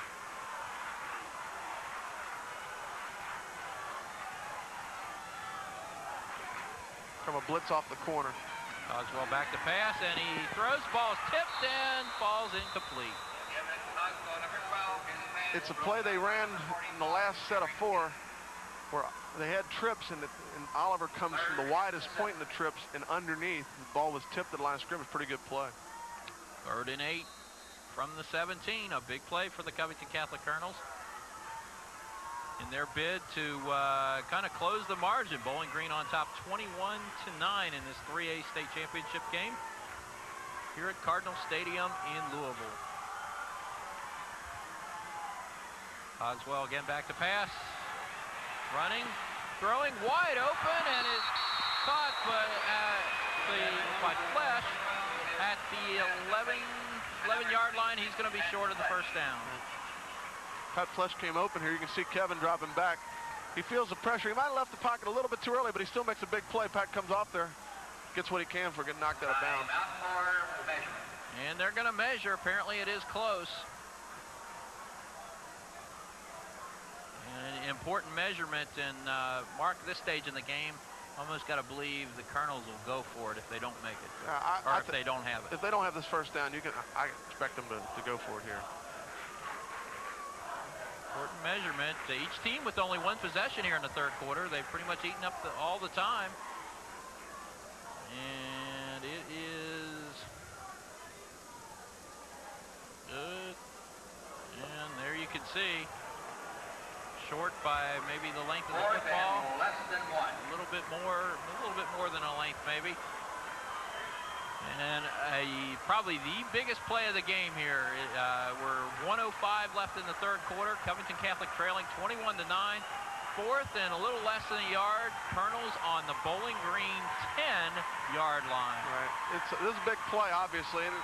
From a blitz off the corner. Cogswell back to pass, and he throws. Ball's tipped and falls incomplete. It's a play they ran in the last set of 4 where they had trips, and Oliver comes from the widest point in the trips and underneath. The ball was tipped at the line of scrimmage. Pretty good play. 3rd and 8 from the 17. A big play for the Covington Catholic Colonels in their bid to kind of close the margin. Bowling Green on top 21-9 in this 3A state championship game here at Cardinal Stadium in Louisville. Cogswell again back to pass. Running, throwing wide open, and is caught by Flesh at the 11-yard line. He's going to be short of the 1st down. Pat Flesh came open here. You can see Kevin dropping back. He feels the pressure. He might have left the pocket a little bit too early, but he still makes a big play. Pat comes off there, gets what he can for getting knocked out of bounds. And they're going to measure. Apparently it is close. And an important measurement, and Mark, this stage in the game, Almost got to believe the Colonels will go for it if they don't make it, if they don't have it. If they don't have this first down, I expect them to go for it here. Important measurement. Each team with only one possession here in the third quarter. They've pretty much eaten up all the time. And it is good. And there you can see. Short by maybe the length of the football. Less than one. A little bit more than a length maybe. And probably the biggest play of the game here. We're 1:05 left in the third quarter. Covington Catholic trailing 21-9. Fourth and a little less than a yard. Colonels on the Bowling Green 10-yard line. Right. This is a big play, obviously. And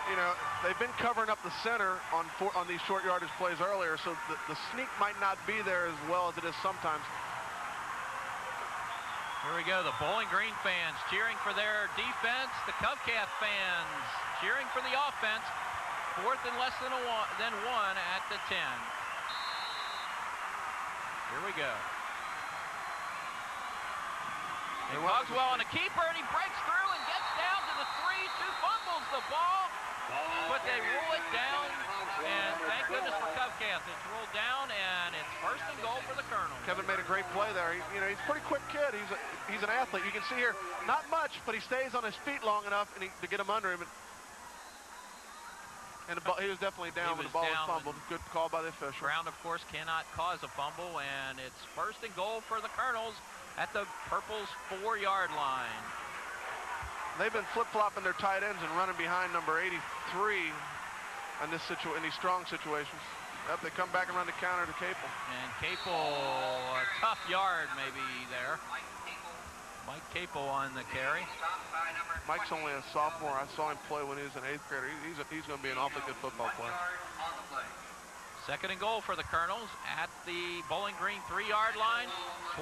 you know, they've been covering up the center on these short yardage plays earlier, so the sneak might not be there as well as it is sometimes. Here we go, the Bowling Green fans cheering for their defense. The Covcath fans cheering for the offense. Fourth and less than one at the 10. Here we go. And Cogswell on the keeper, and he breaks through and gets down to the 3. Fumbles the ball. But they roll it down, and thank goodness for Covcath. It's rolled down, and it's first and goal for the Colonels. Kevin made a great play there. He's a pretty quick kid. He's an athlete. You can see here, not much, but he stays on his feet long enough to get him under him. And he was definitely down when the ball was fumbled. Good call by the official. Ground, of course, cannot cause a fumble, and it's first and goal for the Colonels at the Purple's 4-yard line. They've been flip-flopping their tight ends and running behind number 83 in these strong situations. Yep, they come back and run the counter to Capel. And Capel, a tough yard maybe there. Mike Capel on the carry. Mike's only a sophomore. I saw him play when he was an 8th grader. He's going to be an awfully good football player. Second and goal for the Colonels at the Bowling Green 3-yard line.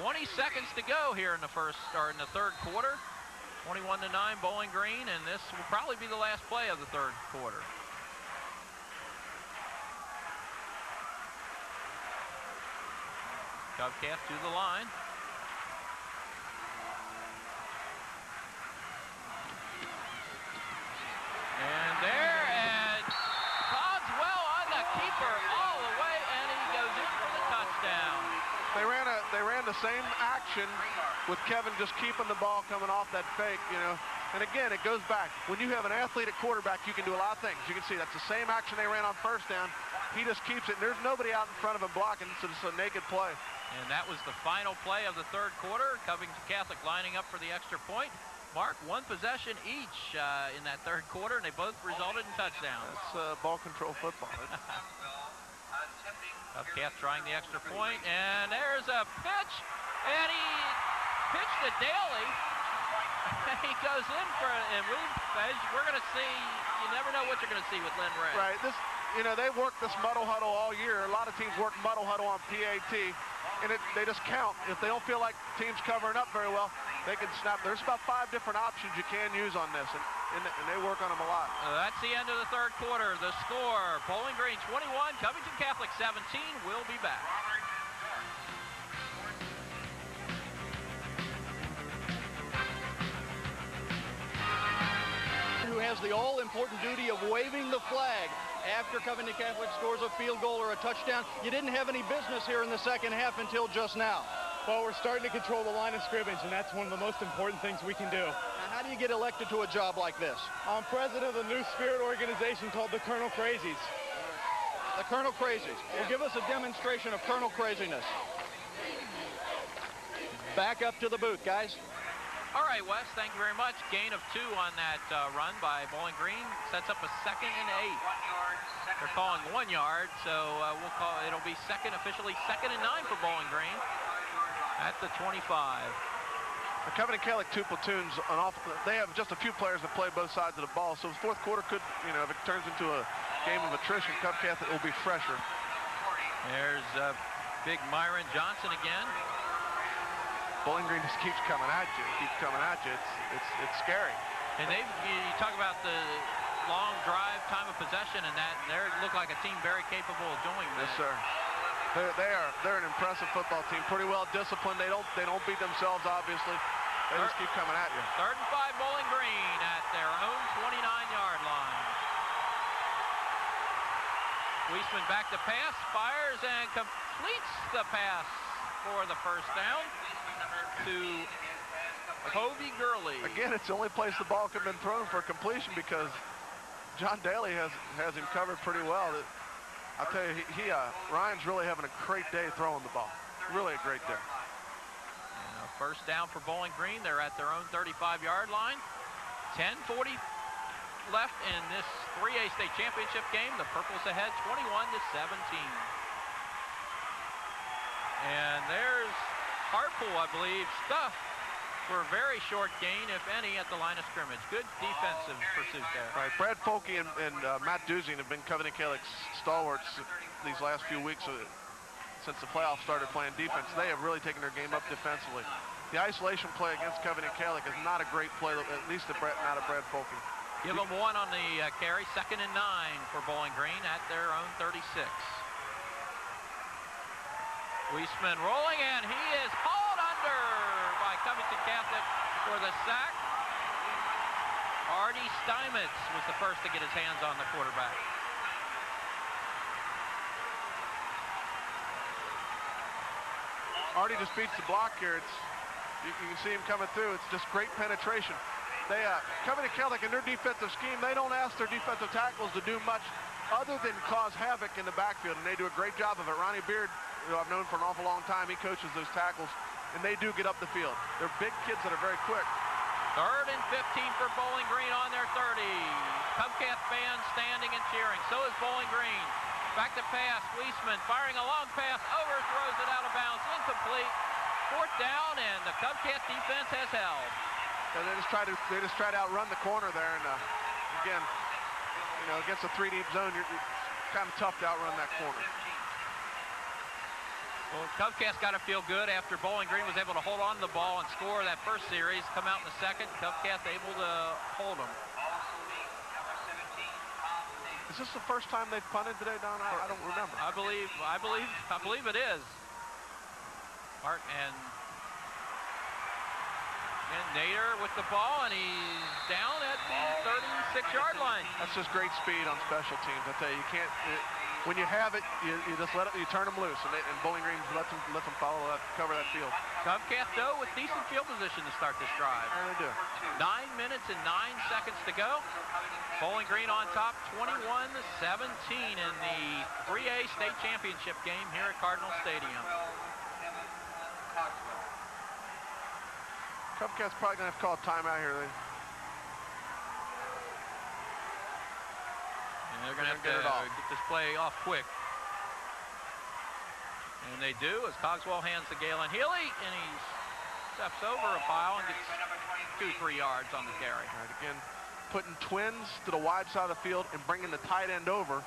20 seconds to go here in the third quarter. 21-9 Bowling Green, and this will probably be the last play of the third quarter. Covcath to the line. And there, and Cogswell on the keeper all the way, and he goes in for the touchdown. They ran the same action with Kevin just keeping the ball coming off that fake, you know. And again, it goes back. When you have an athlete at quarterback, you can do a lot of things. You can see that's the same action they ran on first down. He just keeps it, and there's nobody out in front of him blocking, so it's a naked play. And that was the final play of the third quarter. Covington Catholic lining up for the extra point. Mark, one possession each in that third quarter, and they both resulted in touchdowns. That's ball control football. Covcath trying the extra point, and there's a pitch, and he pitched to Dailey. He goes in for it, and we're going to see, you never know what you're going to see with Lynn Ray. Right, they work this muddle huddle all year. A lot of teams work muddle huddle on PAT, and they just count. If they don't feel like the team's covering up very well, they can snap. There's about 5 different options you can use on this, and they work on them a lot. That's the end of the third quarter. The score, Bowling Green 21, Covington Catholic 17. We'll be back. Who has the all-important duty of waving the flag after Covington Catholic scores a field goal or a touchdown. You didn't have any business here in the second half until just now. Well, we're starting to control the line of scrimmage, and that's one of the most important things we can do. Now, how do you get elected to a job like this? I'm president of the New Spirit organization called the Colonel Crazies. The Colonel Crazies. Well, give us a demonstration of Colonel Craziness. Back up to the booth, guys. All right, Wes, thank you very much. Gain of 2 on that run by Bowling Green. Sets up a 2nd and 8. They're calling 1 yard, so it'll be officially 2nd and 9 for Bowling Green at the 25. The Covington Catholic 2 platoons, they have just a few players that play both sides of the ball, so the fourth quarter could, if it turns into a game of attrition, Covington Catholic will be fresher. There's big Myron Johnson again. Bowling Green just keeps coming at you. It's scary. And you talk about the long drive, time of possession, and they look like a team very capable of doing this. Yes, sir. They're an impressive football team. Pretty well disciplined. They don't beat themselves, obviously. They just keep coming at you. 3rd and 5, Bowling Green at their own 29-yard line. Wiesemann back to pass, fires and completes the pass for the first down to Covey Gurley. Again, it's the only place the ball could have been thrown for completion because John Dailey has him covered pretty well. I'll tell you, Ryan's really having a great day throwing the ball. Really a great day. And a first down for Bowling Green. They're at their own 35-yard line. 10:40 left in this 3A State Championship game. The Purples ahead 21-17. And there's Harpool, I believe, stuffed for a very short gain, if any, at the line of scrimmage. Good defensive pursuit there. Right, Brad Folke and Matt Duzing have been Covington Catholic stalwarts these last few weeks since the playoffs started playing defense. They have really taken their game up defensively. The isolation play against Covington Catholic is not a great play, at least not a Brad Folke. Give them 1 on the carry. 2nd and 9 for Bowling Green at their own 36. Wiesemann rolling, and he is hauled under by Covington Catholic for the sack. Artie Steinmetz was the first to get his hands on the quarterback. Artie just beats the block here. You can see him coming through. It's just great penetration. Covington Catholic in their defensive scheme, they don't ask their defensive tackles to do much other than cause havoc in the backfield, and they do a great job of it. Ronnie Beard, who I've known for an awful long time, he coaches those tackles, and they do get up the field. They're big kids that are very quick. 3rd and 15 for Bowling Green on their 30. Cubcats fans standing and cheering. So is Bowling Green. Back to pass. Wiesemann firing a long pass, overthrows it out of bounds, incomplete. 4th down, and the Cubcats defense has held. And they just try to outrun the corner there, and again, against a 3-deep zone, it's kind of tough to outrun that corner. Well, Cubcats got to feel good after Bowling Green was able to hold on to the ball and score that first series. Come out in the second, Cubcats able to hold them. Is this the first time they've punted today, Don? I don't remember. I believe it is. Mark and Nader with the ball, and he's down at the 36-yard line. That's just great speed on special teams. I tell you, you can't. When you have it, you just you turn them loose, and Bowling Green lets them follow that, cover that field. Cubcats though with decent field position to start this drive. Yeah, they do. 9 minutes and 9 seconds to go. Bowling Green on top, 21-17 in the 3A State Championship game here at Cardinal Stadium. Cubcats probably going to have to call a timeout here. And they're going to have to get this play off quick. And they do as Cogswell hands to Galen Healey, and he steps over a pile and gets 2-3 yards on the carry. All right, again, putting twins to the wide side of the field and bringing the tight end over,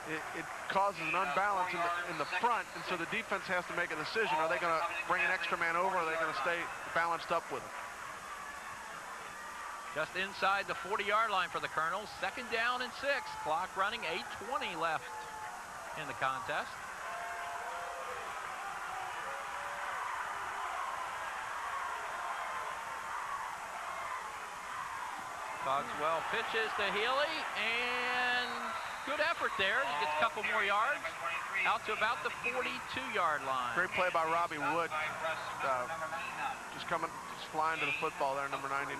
it causes an unbalance in the front, and so the defense has to make a decision. Are they going to bring an extra man over, or are they going to stay balanced up with him? Just inside the 40-yard line for the Colonels. 2nd down and 6. Clock running, 8:20 left in the contest. Cogswell pitches to Healey, and good effort there. He gets a couple more yards out to about the 42-yard line. Great play by Robbie Wood. Just flying to the football there, number 99.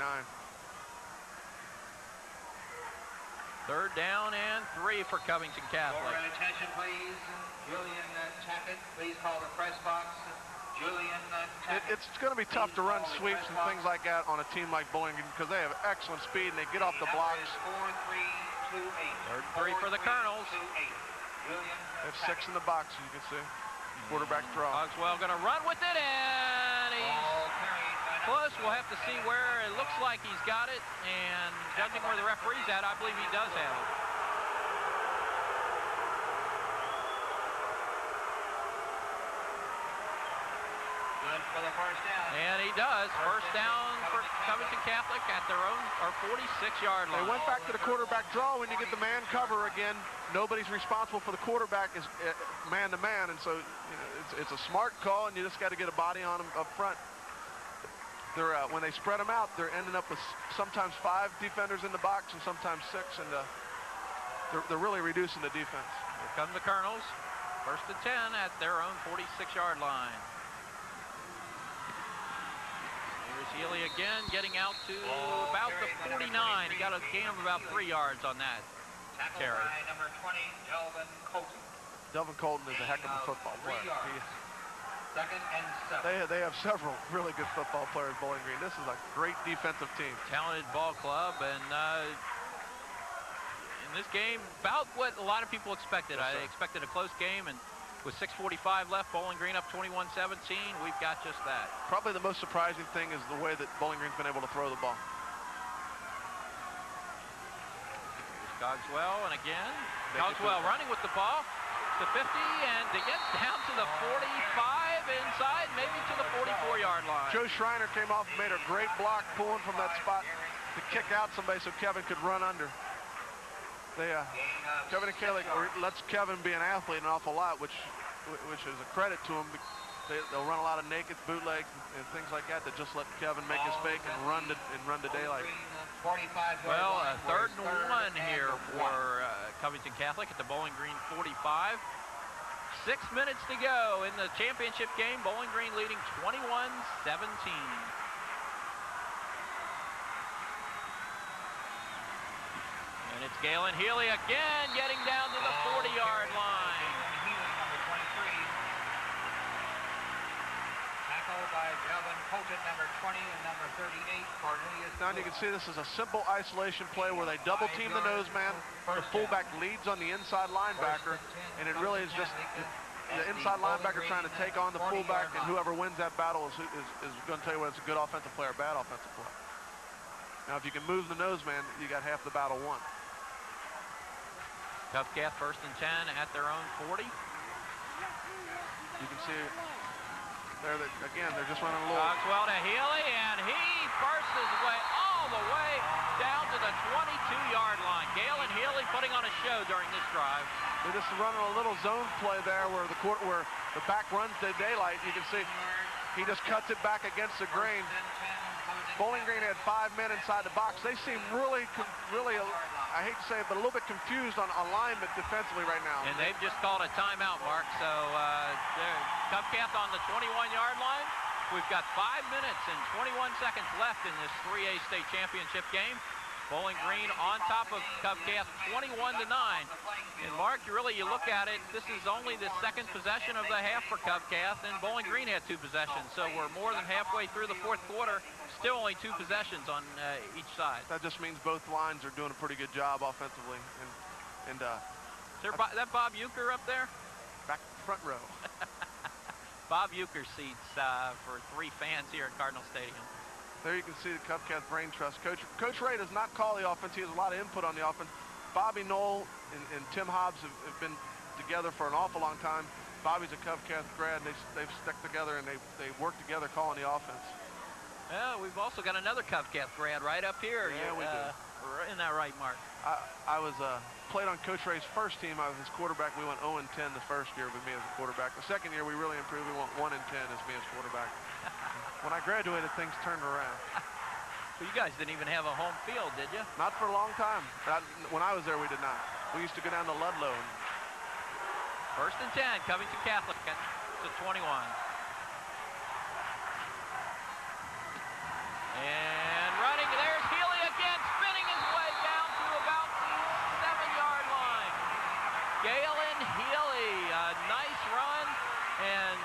3rd down and 3 for Covington Catholic. Attention, please. Julian Tackett, please call the press box. Julian Tackett. It's going to be tough to run sweeps and things like that on a team like Bowling Green because they have excellent speed and they get off the blocks. 4-3-2-8. 3rd and 3 for the Colonels. They have 6 in the box, as you can see. Quarterback draw. Cogswell going to run with it, and he's close. We'll have to see where it looks like he's got it, and judging where the referee's at, I believe he does have it. for the first down. And he does. First down for Covington Catholic at their own, or 46-yard line. They went back to the quarterback draw. When you get the man cover again, nobody's responsible for the quarterback is man-to-man, and so it's a smart call, and you just got to get a body on them up front. They're when they spread them out, they're ending up with sometimes 5 defenders in the box and sometimes 6, and they're really reducing the defense. Here come the Colonels. First and 10 at their own 46-yard line. Here's Healey again, getting out to about the 49. He got a gain of about 3 yards on that carry. By number 20, Delvin Colton. Delvin Colton is a heck of a football player. Second and 7. They have several really good football players, Bowling Green. This is a great defensive team. Talented ball club, and in this game, about what a lot of people expected. Yes, I expected a close game, and with 6:45 left, Bowling Green up 21-17. We've got just that. Probably the most surprising thing is the way that Bowling Green's been able to throw the ball. Here's Cogswell, and again, Cogswell running with the ball to 50, and it gets down to the 45 inside, maybe to the 44-yard line. Joe Schreiner came off and made a great block pulling from that spot to kick out somebody so Kevin could run under. Kevin Healey lets Kevin be an athlete an awful lot, which is a credit to him. They'll run a lot of naked bootlegs and things like that just let Kevin make his fake and run to daylight. Well, a 3rd and 1 here for Covington Catholic at the Bowling Green 45. 6 minutes to go in the championship game. Bowling Green leading 21-17. And it's Galen Healey again getting down to the 40-yard line. Number 23. Tackled by Delvin Colton, number 20, and number 38, Cornelius. Now you can see this is a simple isolation play where they double team the nose man. The fullback leads on the inside linebacker, and it really is just the inside linebacker trying to take on the fullback, and whoever wins that battle is going to tell you whether it's a good offensive play or bad offensive play. Now, if you can move the nose man, you got half the battle won. Covcath first and 10 at their own 40. You can see there that, again, they're just running a little. Cogswell to Healey, and he bursts his way all the way down to the 22-yard line. Galen Healey putting on a show during this drive. They're just running a little zone play there where the back runs to daylight. You can see he just cuts it back against the grain. Bowling Green had 5 men inside the box. They seem really, I hate to say it, but a little bit confused on alignment defensively right now. And they've just called a timeout, Mark. So Covcath on the 21-yard line. We've got 5 minutes and 21 seconds left in this 3A state championship game. Bowling Green on top of Covcath 21-9. And Mark, you look at it, this is only the 2nd possession of the half for Covcath, and Bowling Green had 2 possessions. So we're more than halfway through the 4th quarter. Still only 2 possessions on each side. That just means both lines are doing a pretty good job offensively. And is that Bob Euchre up there? Back front row. Bob Euchre seats for 3 fans here at Cardinal Stadium. There you can see the Covcath brain trust. Coach Ray does not call the offense. He has a lot of input on the offense. Bobby Knoll and Tim Hobbs have been together for an awful long time. Bobby's a Covcath grad. They've stuck together and they work together calling the offense. Yeah, we've also got another Covcath grad right up here. Yeah, we do. Isn't that right, Mark? I was played on Coach Ray's first team. I was his quarterback. We went 0-10 the first year with me as a quarterback. The second year we really improved. We went 1-10 as me as quarterback. When I graduated, things turned around. Well, you guys didn't even have a home field, did you? Not for a long time. When I was there, we did not. We used to go down to Ludlow. First and 10, Covington Catholic at the 21. And running, there's Healey again, spinning his way down to about the 7-yard line. Galen Healey, a nice run, and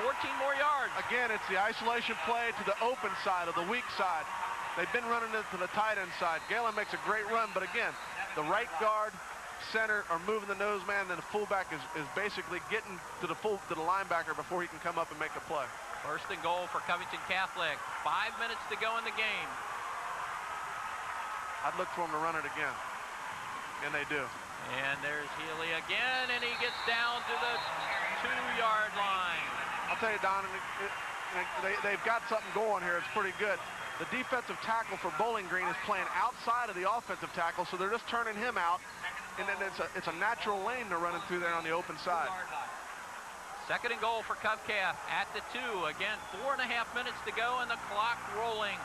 14 more yards. Again, it's the isolation play to the open side, of the weak side. They've been running it to the tight end side. Galen makes a great run, but again, the right guard, center are moving the nose man, then the fullback is basically getting to the linebacker before he can come up and make a play. First and goal for Covington Catholic. 5 minutes to go in the game. I'd look for them to run it again, and they do. And there's Healey again, and he gets down to the 2-yard line. I'll tell you, Don, they've got something going here. It's pretty good. The defensive tackle for Bowling Green is playing outside of the offensive tackle, so they're just turning him out, and then it's a natural lane they're running through there on the open side. Second and goal for Covcath at the 2. Again, 4.5 minutes to go, and the clock rolling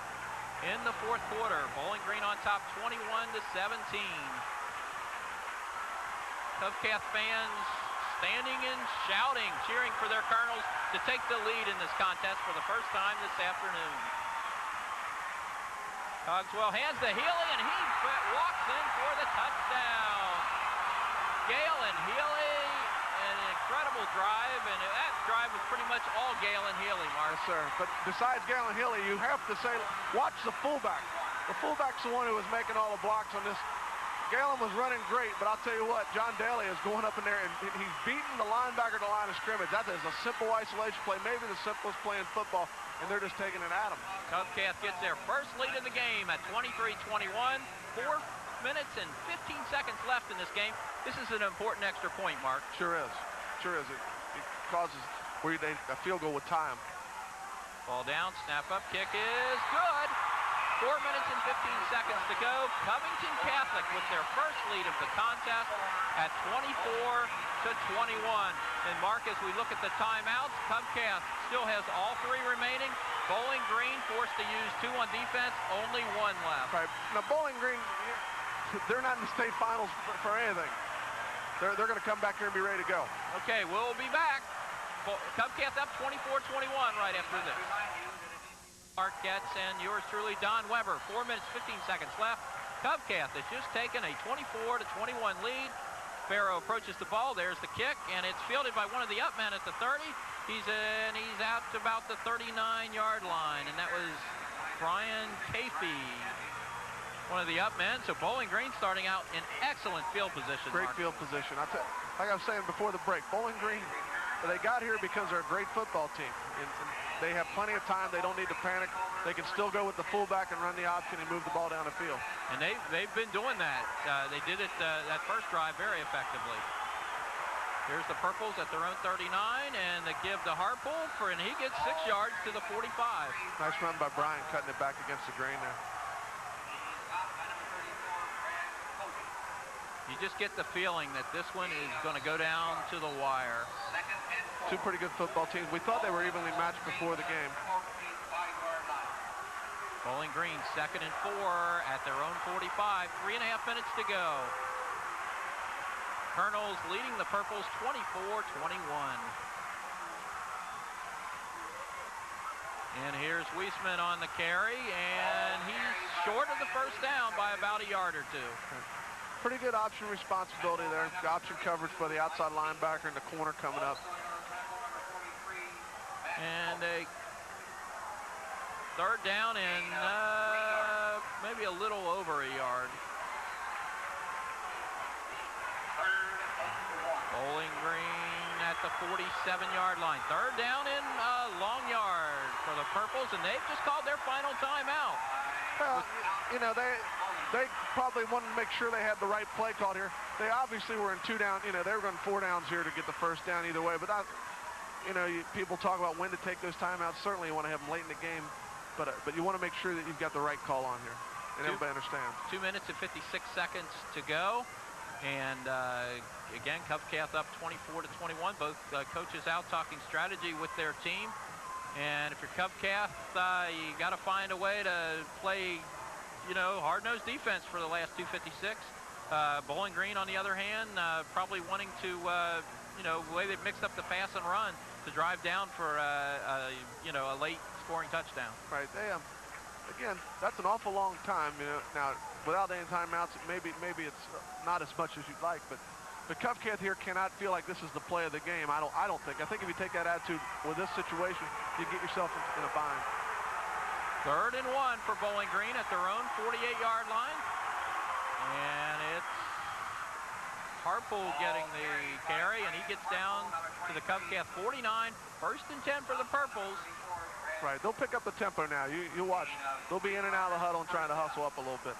in the fourth quarter. Bowling Green on top, 21-17. Covcath fans standing and shouting, cheering for their Colonels to take the lead in this contest for the first time this afternoon. Cogswell hands to Healey, and he walks in for the touchdown. Galen Healey, an incredible drive, and that drive was pretty much all Galen Healey, Mark. Yes, sir. But besides Galen Healey, you have to say, watch the fullback. The fullback's the one who was making all the blocks on this. Galen was running great, but I'll tell you what, John Dailey is going up in there, and he's beating the linebacker to the line of scrimmage. That is a simple isolation play, maybe the simplest play in football, and they're just taking it at him. Covcath gets their first lead of the game at 23-21. 4 minutes and 15 seconds left in this game. This is an important extra point, Mark. Sure is. Sure is. It causes a field goal with time. Ball down, snap up, kick is good. 4 minutes and 15 seconds to go. Covington Catholic with their first lead of the contest at 24-21. And Mark, as we look at the timeouts, Covcath still has all 3 remaining. Bowling Green forced to use 2 on defense, only 1 left. Right. Now Bowling Green, they're not in the state finals for anything. They're going to come back here and be ready to go. Okay, we'll be back. Covcath up 24-21 right after this. Mark Getz and yours truly, Don Weber. 4 minutes, 15 seconds left. Covcath has just taken a 24-21 lead. Farro approaches the ball. There's the kick, and it's fielded by one of the up men at the 30. He's out to about the 39-yard line, and that was Brian Chafee, one of the up men. So Bowling Green starting out in excellent field position. Great Mark. field position. Like I was saying before the break, Bowling Green, they got here because they're a great football team. And they have plenty of time. They don't need to panic. They can still go with the fullback and run the option and move the ball down the field. And they've been doing that. They did it that first drive very effectively. Here's the Purples at their own 39, and they give to Harpool, and he gets 6 yards to the 45. Nice run by Brian, cutting it back against the grain there. You just get the feeling that this one is going to go down to the wire. 2 pretty good football teams. We thought they were evenly matched before the game. Bowling Green 2nd and 4 at their own 45. 3.5 minutes to go. Colonels leading the Purples 24-21. And here's Wiesemann on the carry, and he's short of the first down by about a yard or 2. Pretty good option responsibility there. Option coverage for the outside linebacker in the corner coming up. And a 3rd down and maybe a little over a yard. Bowling Green at the 47-yard line. 3rd down and a long yard for the Purples, and they've just called their final timeout. Well, you know, they probably wanted to make sure they had the right play called here. They obviously were in 2 down. You know, they were going 4 downs here to get the first down either way. But, you know, people talk about when to take those timeouts. Certainly you want to have them late in the game. But you want to make sure that you've got the right call on here. And everybody understands. 2 minutes and 56 seconds to go. And, again, Covcath up 24-21. Both coaches out talking strategy with their team. And if you're Covcath, you got to find a way to play, you know, hard-nosed defense for the last 2:56. Bowling Green, on the other hand, probably wanting to, you know, the way they've mixed up the pass and run to drive down for, you know, a late scoring touchdown. Right. They, again, that's an awful long time. You know, now without any timeouts, maybe it's not as much as you'd like, but Covcath here cannot feel like this is the play of the game. I don't think. I think if you take that attitude with this situation, you get yourself in a bind. 3rd and 1 for Bowling Green at their own 48-yard line. And it's Harpool getting the carry, and he gets down to the Covcath 49. 1st and 10 for the Purples. Right, they'll pick up the tempo now. You watch. They'll be in and out of the huddle and trying to hustle up a little bit.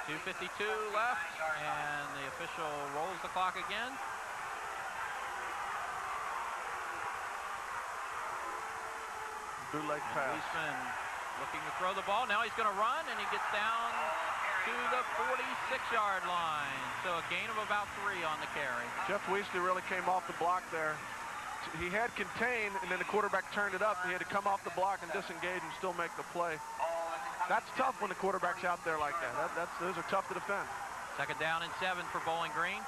2:52 left, and the official rolls the clock again. Bootleg pass. Wiesemann looking to throw the ball. Now he's going to run, and he gets down to the 46-yard line. So a gain of about 3 on the carry. Jeff Wiesemann really came off the block there. He had contained, and then the quarterback turned it up. He had to come off the block and disengage and still make the play. That's tough when the quarterback's out there like that. Those are tough to defend. Second down and 7 for Bowling Green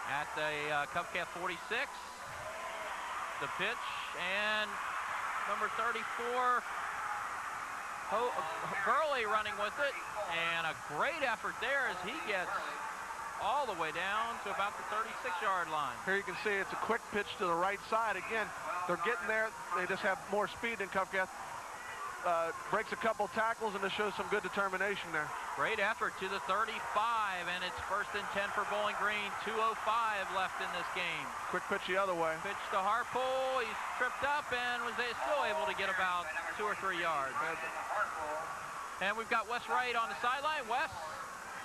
at the Covcat 46. The pitch, and number 34, Gurley running with it, and a great effort there as he gets all the way down to about the 36-yard line. Here you can see it's a quick pitch to the right side. Again, they're getting there. They just have more speed than Covcat. Breaks a couple tackles, and it shows some good determination there. Great effort to the 35, and it's 1st and 10 for Bowling Green. 2:05 left in this game. Quick pitch the other way. Pitch to Harpool. He's tripped up and was still able to get about 2 or 3 yards. And we've got Wes Wright on the sideline. Wes,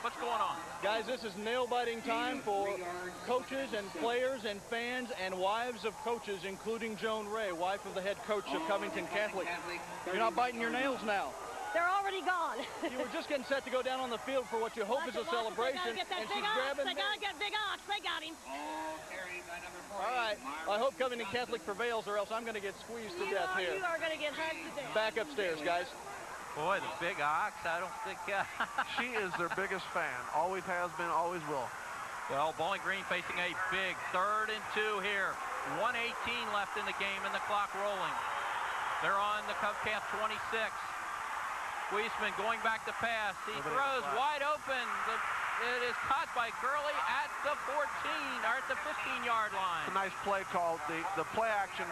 what's going on? Guys, this is nail-biting time for coaches and players and fans and wives of coaches, including Joan Ray, wife of the head coach of Covington Catholic. You're not biting your nails now. They're already gone. You were just getting set to go down on the field for what you hope is a celebration, and she's grabbing. They gotta get Big Ox. They got him. All right. I hope Covington Catholic prevails, or else I'm going to get squeezed to death here. You are going to get hugged to death. Back upstairs, guys. Boy, the Big Ox, I don't think... She is their biggest fan. Always has been, always will. Well, Bowling Green facing a big 3rd and 2 here. 1:18 left in the game and the clock rolling. They're on the Covcat 26. Wiesemann going back to pass. He throws wide open. It is caught by Gurley at the 14, or at the 15-yard line. It's a nice play call. The play action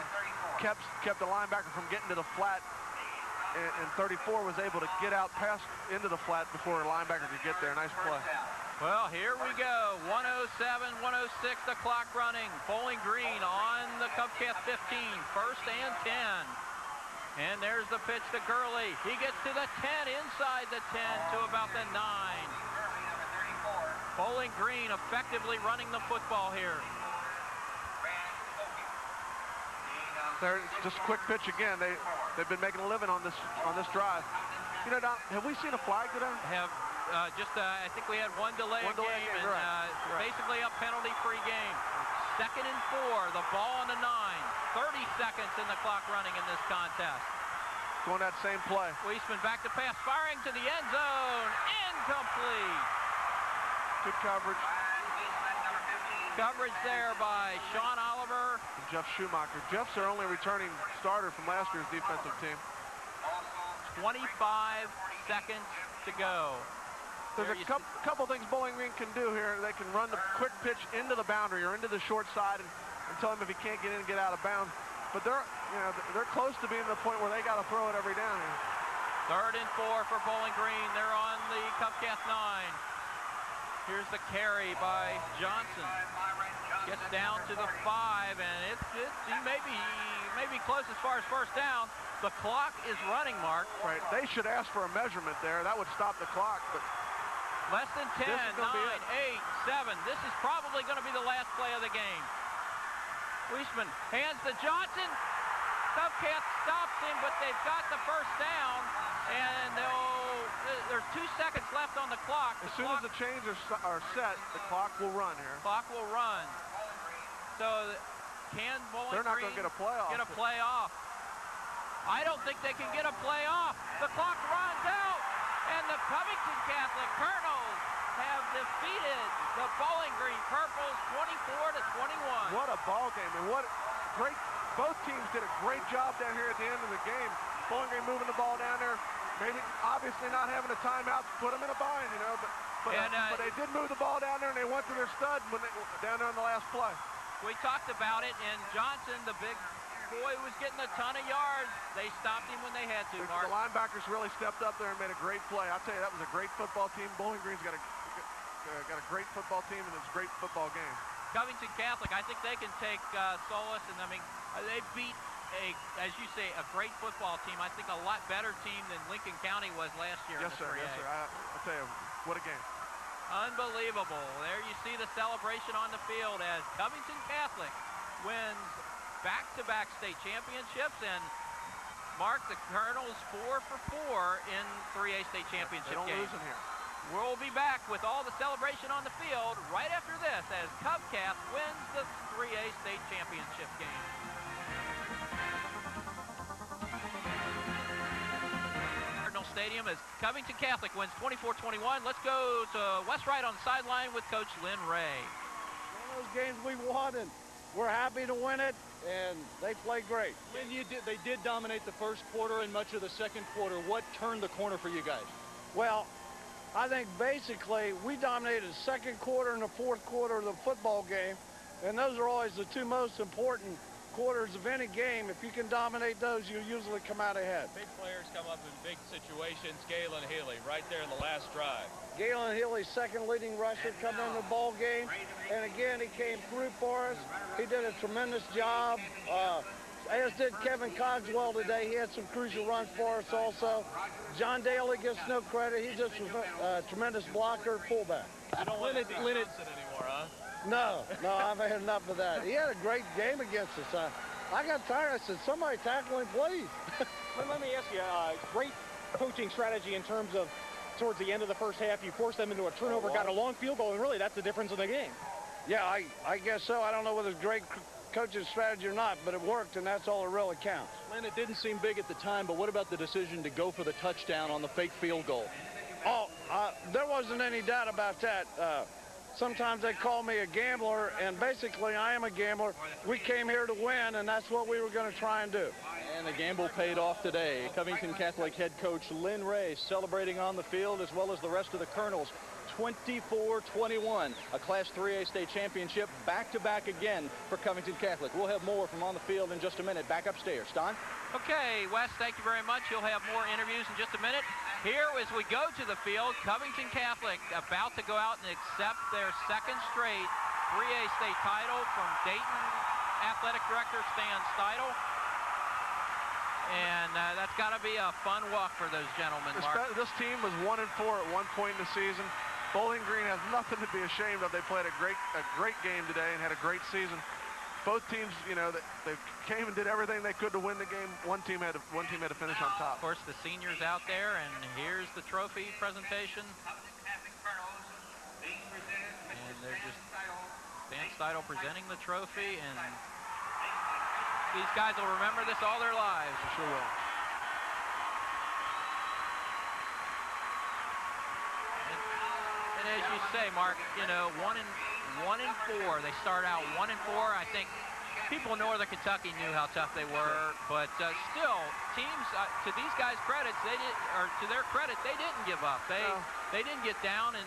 kept the linebacker from getting to the flat, and 34 was able to get out past into the flat before a linebacker could get there. Nice play. Well, here we go. 1:07, 1:06, the clock running. Bowling Green on the Covcat 15, 1st and 10. And there's the pitch to Gurley. He gets to the 10, inside the 10 to about the 9. Bowling Green effectively running the football here. There, just a quick pitch again. They've been making a living on this drive. You know, Don, have we seen a flag today? Have I think we had one delay game, and right. Basically a penalty-free game. 2nd and 4, the ball on the 9. 30 seconds in the clock running in this contest. Going that same play. Wiesemann back to pass, firing to the end zone. Incomplete. Good coverage. Coverage there by Sean Oliver. And Jeff Schumacher. Jeff's their only returning starter from last year's defensive team. 25 seconds to go. There's a couple things Bowling Green can do here. They can run the quick pitch into the boundary or into the short side and tell him if he can't get in, get out of bounds. But they're close to being to the point where they got to throw it every down here. 3rd and 4 for Bowling Green. They're on the Covcat 9. Here's the carry by Johnson. Gets down to the 5, and he may be close as far as 1st down. The clock is running, Mark. Right. They should ask for a measurement there. That would stop the clock, but less than 10, 9, 8, 7. This is probably going to be the last play of the game. Wiesemann hands to Johnson. Covcat stops him, but they've got the 1st down, and there's 2 seconds left on the clock. As soon as the chains are set, the clock will run here. Clock will run. So can Bowling Green They're not going to get a playoff. Get a playoff. I don't think they can get a playoff. The clock runs out, and the Covington Catholic Colonels have defeated the Bowling Green Purples 24-21. What a ball game, and what great, both teams did a great job down here at the end of the game. Bowling Green moving the ball down there, maybe obviously not having a timeout to put them in a bind, you know, but they did move the ball down there, and they went to their stud when down there on the last play. We talked about it, and Johnson, the big boy, was getting a ton of yards. They stopped him when they had to, Mark. The linebackers really stepped up there and made a great play. I'll tell you, that was a great football team. Bowling Green's got a great football team, and it's a great football game. Covington Catholic, I think they can take solace, and they beat as you say, a great football team. I think a lot better team than Lincoln County was last year. Yes, sir. Yes, sir. I'll tell you, what a game. Unbelievable. There you see the celebration on the field as Covington Catholic wins back-to-back state championships, and Mark, the Colonels 4 for 4 in 3A State Championship They don't game. lose in here. We'll be back with all the celebration on the field right after this as Covington wins the 3A State Championship game. Cardinal Stadium as Covington Catholic wins 24-21. Let's go to West Wright on the sideline with Coach Lynn Ray. One of those games we won, and we're happy to win it, and they played great. Lynn, they did dominate the first quarter and much of the second quarter. What turned the corner for you guys? Well, I think basically we dominated the second quarter and the fourth quarter of the football game, and those are always the two most important quarters of any game. If you can dominate those, you usually come out ahead. Big players come up in big situations. Galen Healey right there in the last drive. Galen Healey, second leading rusher, coming in the ball game, and again he came through for us. He did a tremendous job. As did Kevin Cogswell today. He had some crucial runs for us also. John Dailey gets no credit. He's just a tremendous blocker, fullback. You don't want to see Johnson anymore, huh? No, I've had enough of that. He had a great game against us. I got tired. I said, somebody tackle him, please. Let me ask you, great coaching strategy in terms of towards the end of the first half, you forced them into a turnover, got a long field goal, and really that's the difference in the game. Yeah, I guess so. I don't know whether it's great coaching strategy or not, but it worked, and that's all that really counts. Lynn, it didn't seem big at the time, but what about the decision to go for the touchdown on the fake field goal? Oh, there wasn't any doubt about that. Sometimes they call me a gambler, and basically I am a gambler. We came here to win, and that's what we were going to try and do. And the gamble paid off today. Covington Catholic head coach Lynn Ray celebrating on the field as well as the rest of the Colonels. 24-21, a Class 3A State Championship, back-to-back again for Covington Catholic. We'll have more from on the field in just a minute. Back upstairs. Don? Okay, Wes, thank you very much. You'll have more interviews in just a minute. Here, as we go to the field, Covington Catholic about to go out and accept their second straight 3A State title from Dayton Athletic Director Stan Steidel. And that's got to be a fun walk for those gentlemen, Mark. This team was 1-4 at one point in the season. Bowling Green has nothing to be ashamed of. They played a great game today and had a great season. Both teams, you know, they came and did everything they could to win the game. One team had to finish on top. Of course, the seniors out there, and here's the trophy presentation. And they're just Stan Steidel presenting the trophy, and these guys will remember this all their lives. They sure will. And as you say, Mark, you know, 1-4. They start out 1-4. I think people in Northern Kentucky knew how tough they were, but still, teams to these guys' credits, to their credit, they didn't give up. They didn't get down, and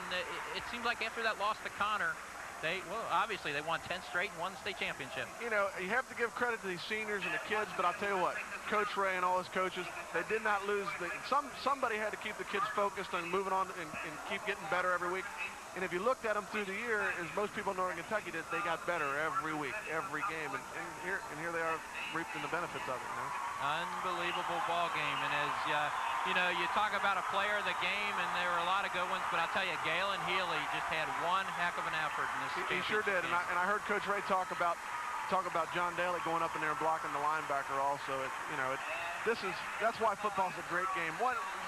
it seems like after that loss to Connor, obviously they won 10 straight and won the state championship. You know, you have to give credit to these seniors and the kids, but I'll tell you what, Coach Ray and all his coaches, they did not lose. Somebody had to keep the kids focused on moving on and keep getting better every week. And if you looked at them through the year, as most people in Northern Kentucky did, they got better every week, every game, and here they are reaping the benefits of it. You know? Unbelievable ball game, and as you know, you talk about a player of the game, and there were a lot of good ones, but I'll tell you, Galen Healey just had one heck of an effort in this game. He sure did, and I heard Coach Ray talk about John Dailey going up in there and blocking the linebacker also. That's why football's a great game.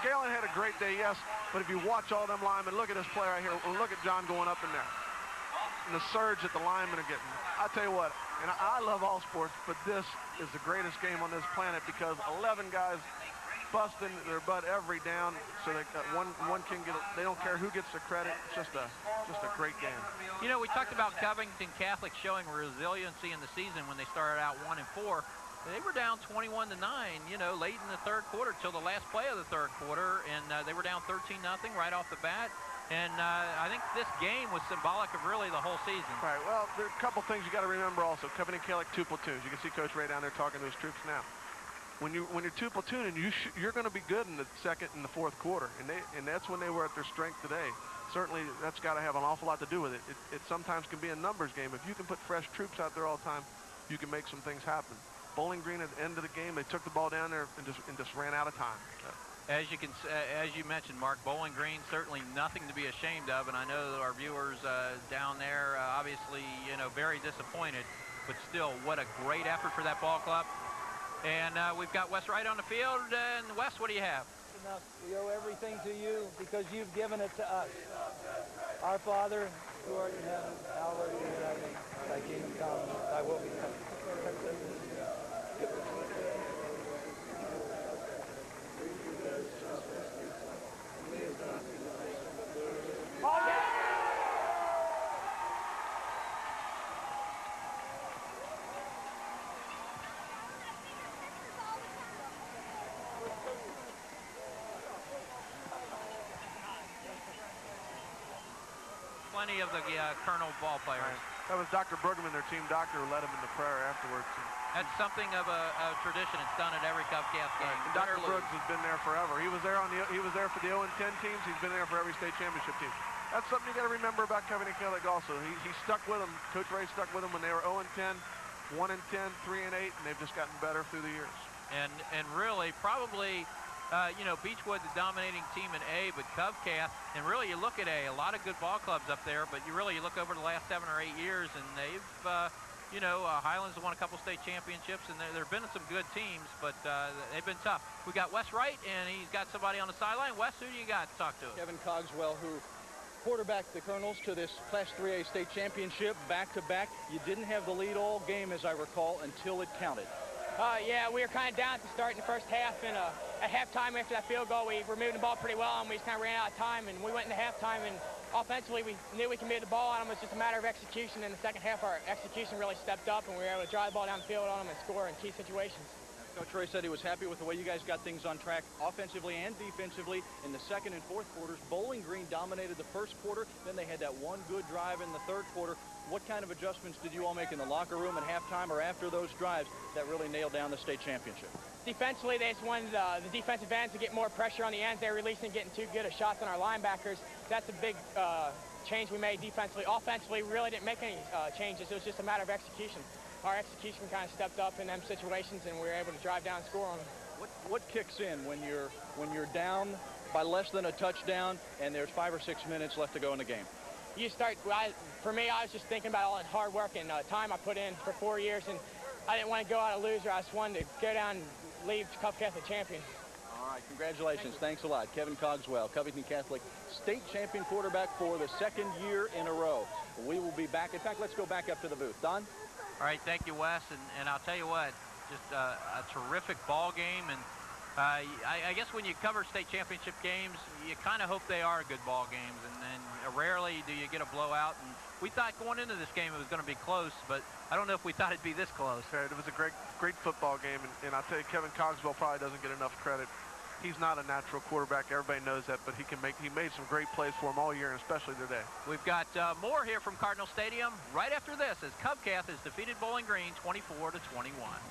Galen had a great day, yes, but if you watch all them linemen, look at this player right here, look at John going up in there. And the surge that the linemen are getting. I tell you what, and I love all sports, but this is the greatest game on this planet because 11 guys busting their butt every down, so that one can get. They don't care who gets the credit. It's just a great game. You know, we talked about Covington Catholic showing resiliency in the season when they started out 1-4. They were down 21-9, you know, late in the third quarter till the last play of the third quarter, and they were down 13-0 right off the bat. And I think this game was symbolic of really the whole season. Right. Well, there are a couple things you got to remember also. Covington Catholic 2 platoons. You can see Coach Ray down there talking to his troops now. When you're 2 platooning, you're going to be good in the second and the fourth quarter, and that's when they were at their strength today. Certainly, that's got to have an awful lot to do with it. It sometimes can be a numbers game. If you can put fresh troops out there all the time, you can make some things happen. Bowling Green at the end of the game, they took the ball down there and just ran out of time. As you mentioned, Mark, Bowling Green certainly nothing to be ashamed of, and I know that our viewers down there obviously, you know, very disappointed, but still, what a great effort for that ball club. And we've got Wes Wright on the field. And Wes, what do you have? Enough. We owe everything to you because you've given it to us. Our Father, who art in heaven, hallowed be thy name. Thy kingdom come, thy will be done. Plenty of the Colonel ball players. That was Dr. Bruggeman, their team doctor, who led them into prayer afterwards. That's something of a tradition. It's done at every Covcast game. Right. Dr. Brooks has been there forever. He was there for the 0-10 teams. He's been there for every state championship team. That's something you got to remember about Covington Catholic also. He stuck with them. Coach Ray stuck with them when they were 0-10, 1-10, 3-8, and they've just gotten better through the years. And really, probably, Beechwood, the dominating team in A, but Covcast, and really you look at A, a lot of good ball clubs up there, but you look over the last 7 or 8 years, and they've, Highlands have won a couple state championships, and there have been some good teams, but they've been tough. We got Wes Wright, and he's got somebody on the sideline. Wes, who do you got to talk to? Kevin Cogswell, who quarterbacked the Colonels to this Class 3A state championship back-to-back. You didn't have the lead all game, as I recall, until it counted. Yeah, we were kind of down at the start in the first half, and at halftime after that field goal, we were moving the ball pretty well, and we just kind of ran out of time, and we went into halftime, and offensively, we knew we could move the ball on them. It was just a matter of execution. In the second half, our execution really stepped up, and we were able to drive the ball down the field on them and score in key situations. Coach Ray said he was happy with the way you guys got things on track offensively and defensively in the second and fourth quarters. Bowling Green dominated the first quarter. Then they had that one good drive in the third quarter. What kind of adjustments did you all make in the locker room at halftime or after those drives that really nailed down the state championship? Defensively, they just wanted the defensive ends to get more pressure on the ends. They were releasing, getting too good of shots on our linebackers. That's a big change we made defensively. Offensively, we really didn't make any changes. It was just a matter of execution. Our execution kind of stepped up in them situations, and we were able to drive down and score on them. What kicks in when you're down by less than a touchdown and there's 5 or 6 minutes left to go in the game? You start. For me, I was just thinking about all that hard work and time I put in for 4 years, and I didn't want to go out a loser. I just wanted to go down and leave Covington Catholic champion. All right, congratulations. Thanks a lot. Kevin Cogswell, Covington Catholic state champion quarterback for the second year in a row. We will be back. In fact, let's go back up to the booth. Don? All right, thank you, Wes. And I'll tell you what, just a terrific ball game. And I guess when you cover state championship games, you kind of hope they are good ball games. And rarely do you get a blowout. And we thought going into this game it was going to be close, but I don't know if we thought it'd be this close. Right, it was a great football game. And I'll tell you, Kevin Cogswell probably doesn't get enough credit. He's not a natural quarterback. Everybody knows that, but he made some great plays for him all year, and especially today. We've got more here from Cardinal Stadium right after this as Covcath has defeated Bowling Green 24-21.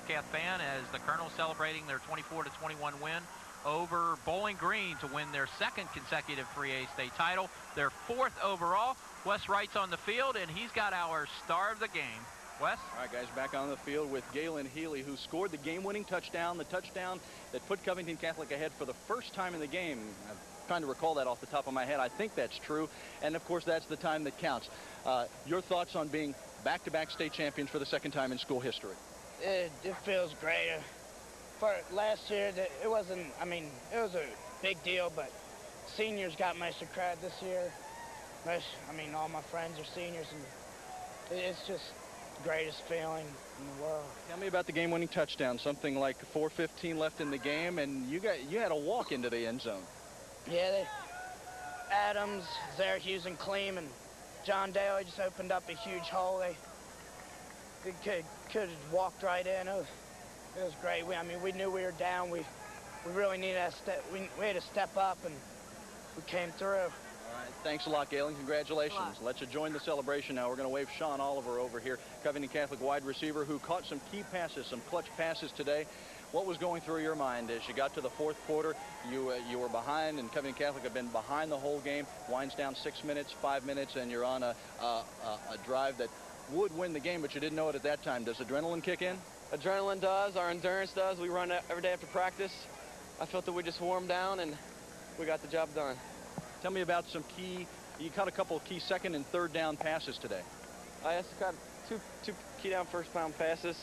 Covcath fan as the Colonels celebrating their 24-21 win over Bowling Green to win their second consecutive 3A state title, their fourth overall. Wes Wright's on the field, and he's got our star of the game. Wes? All right, guys, back on the field with Galen Healey, who scored the game-winning touchdown, the touchdown that put Covington Catholic ahead for the first time in the game. I'm trying to recall that off the top of my head. I think that's true. And, of course, that's the time that counts. Your thoughts on being back-to-back state champions for the second time in school history? It feels great. For last year, it wasn't, it was a big deal, but seniors got most of the credit this year. All my friends are seniors, and it's just greatest feeling in the world. Tell me about the game-winning touchdown. Something like 4:15 left in the game, and you had a walk into the end zone. Yeah, Adams, Zarek Hughes, and Cleem, and John Dailey just opened up a huge hole. They could have walked right in. It was great. We knew we were down. We really needed that step. We had to step up, and we came through. All right, thanks a lot, Galen. Congratulations. Let's join the celebration now. We're going to wave Sean Oliver over here, Covington Catholic wide receiver who caught some key passes, some clutch passes today. What was going through your mind as you got to the fourth quarter? You were behind, and Covington Catholic have been behind the whole game. Winds down 6 minutes, 5 minutes, and you're on a drive that would win the game, but you didn't know it at that time. Does adrenaline kick in? Adrenaline does. Our endurance does. We run every day after practice. I felt that we just wore them down, and we got the job done. Tell me about you caught a couple of key second and third down passes today. I caught two key down first down passes.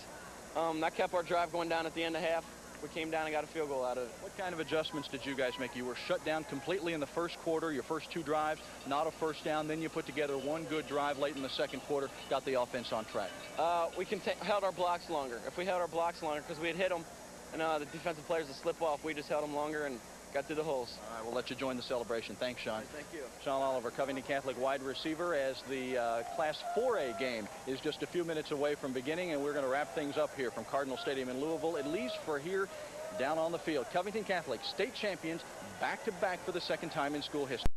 That kept our drive going down at the end of half. We came down and got a field goal out of it. What kind of adjustments did you guys make? You were shut down completely in the first quarter, your first 2 drives, not a first down. Then you put together one good drive late in the second quarter, got the offense on track. We held our blocks longer. If we held our blocks longer, because we had hit them, and the defensive players would slip off, we just held them longer and got through the holes. All right, we'll let you join the celebration. Thanks, Sean. Right, thank you. Sean Oliver, Covington Catholic wide receiver, as the Class 4A game is just a few minutes away from beginning, and we're going to wrap things up here from Cardinal Stadium in Louisville, at least for here down on the field. Covington Catholic state champions, back-to-back for the second time in school history.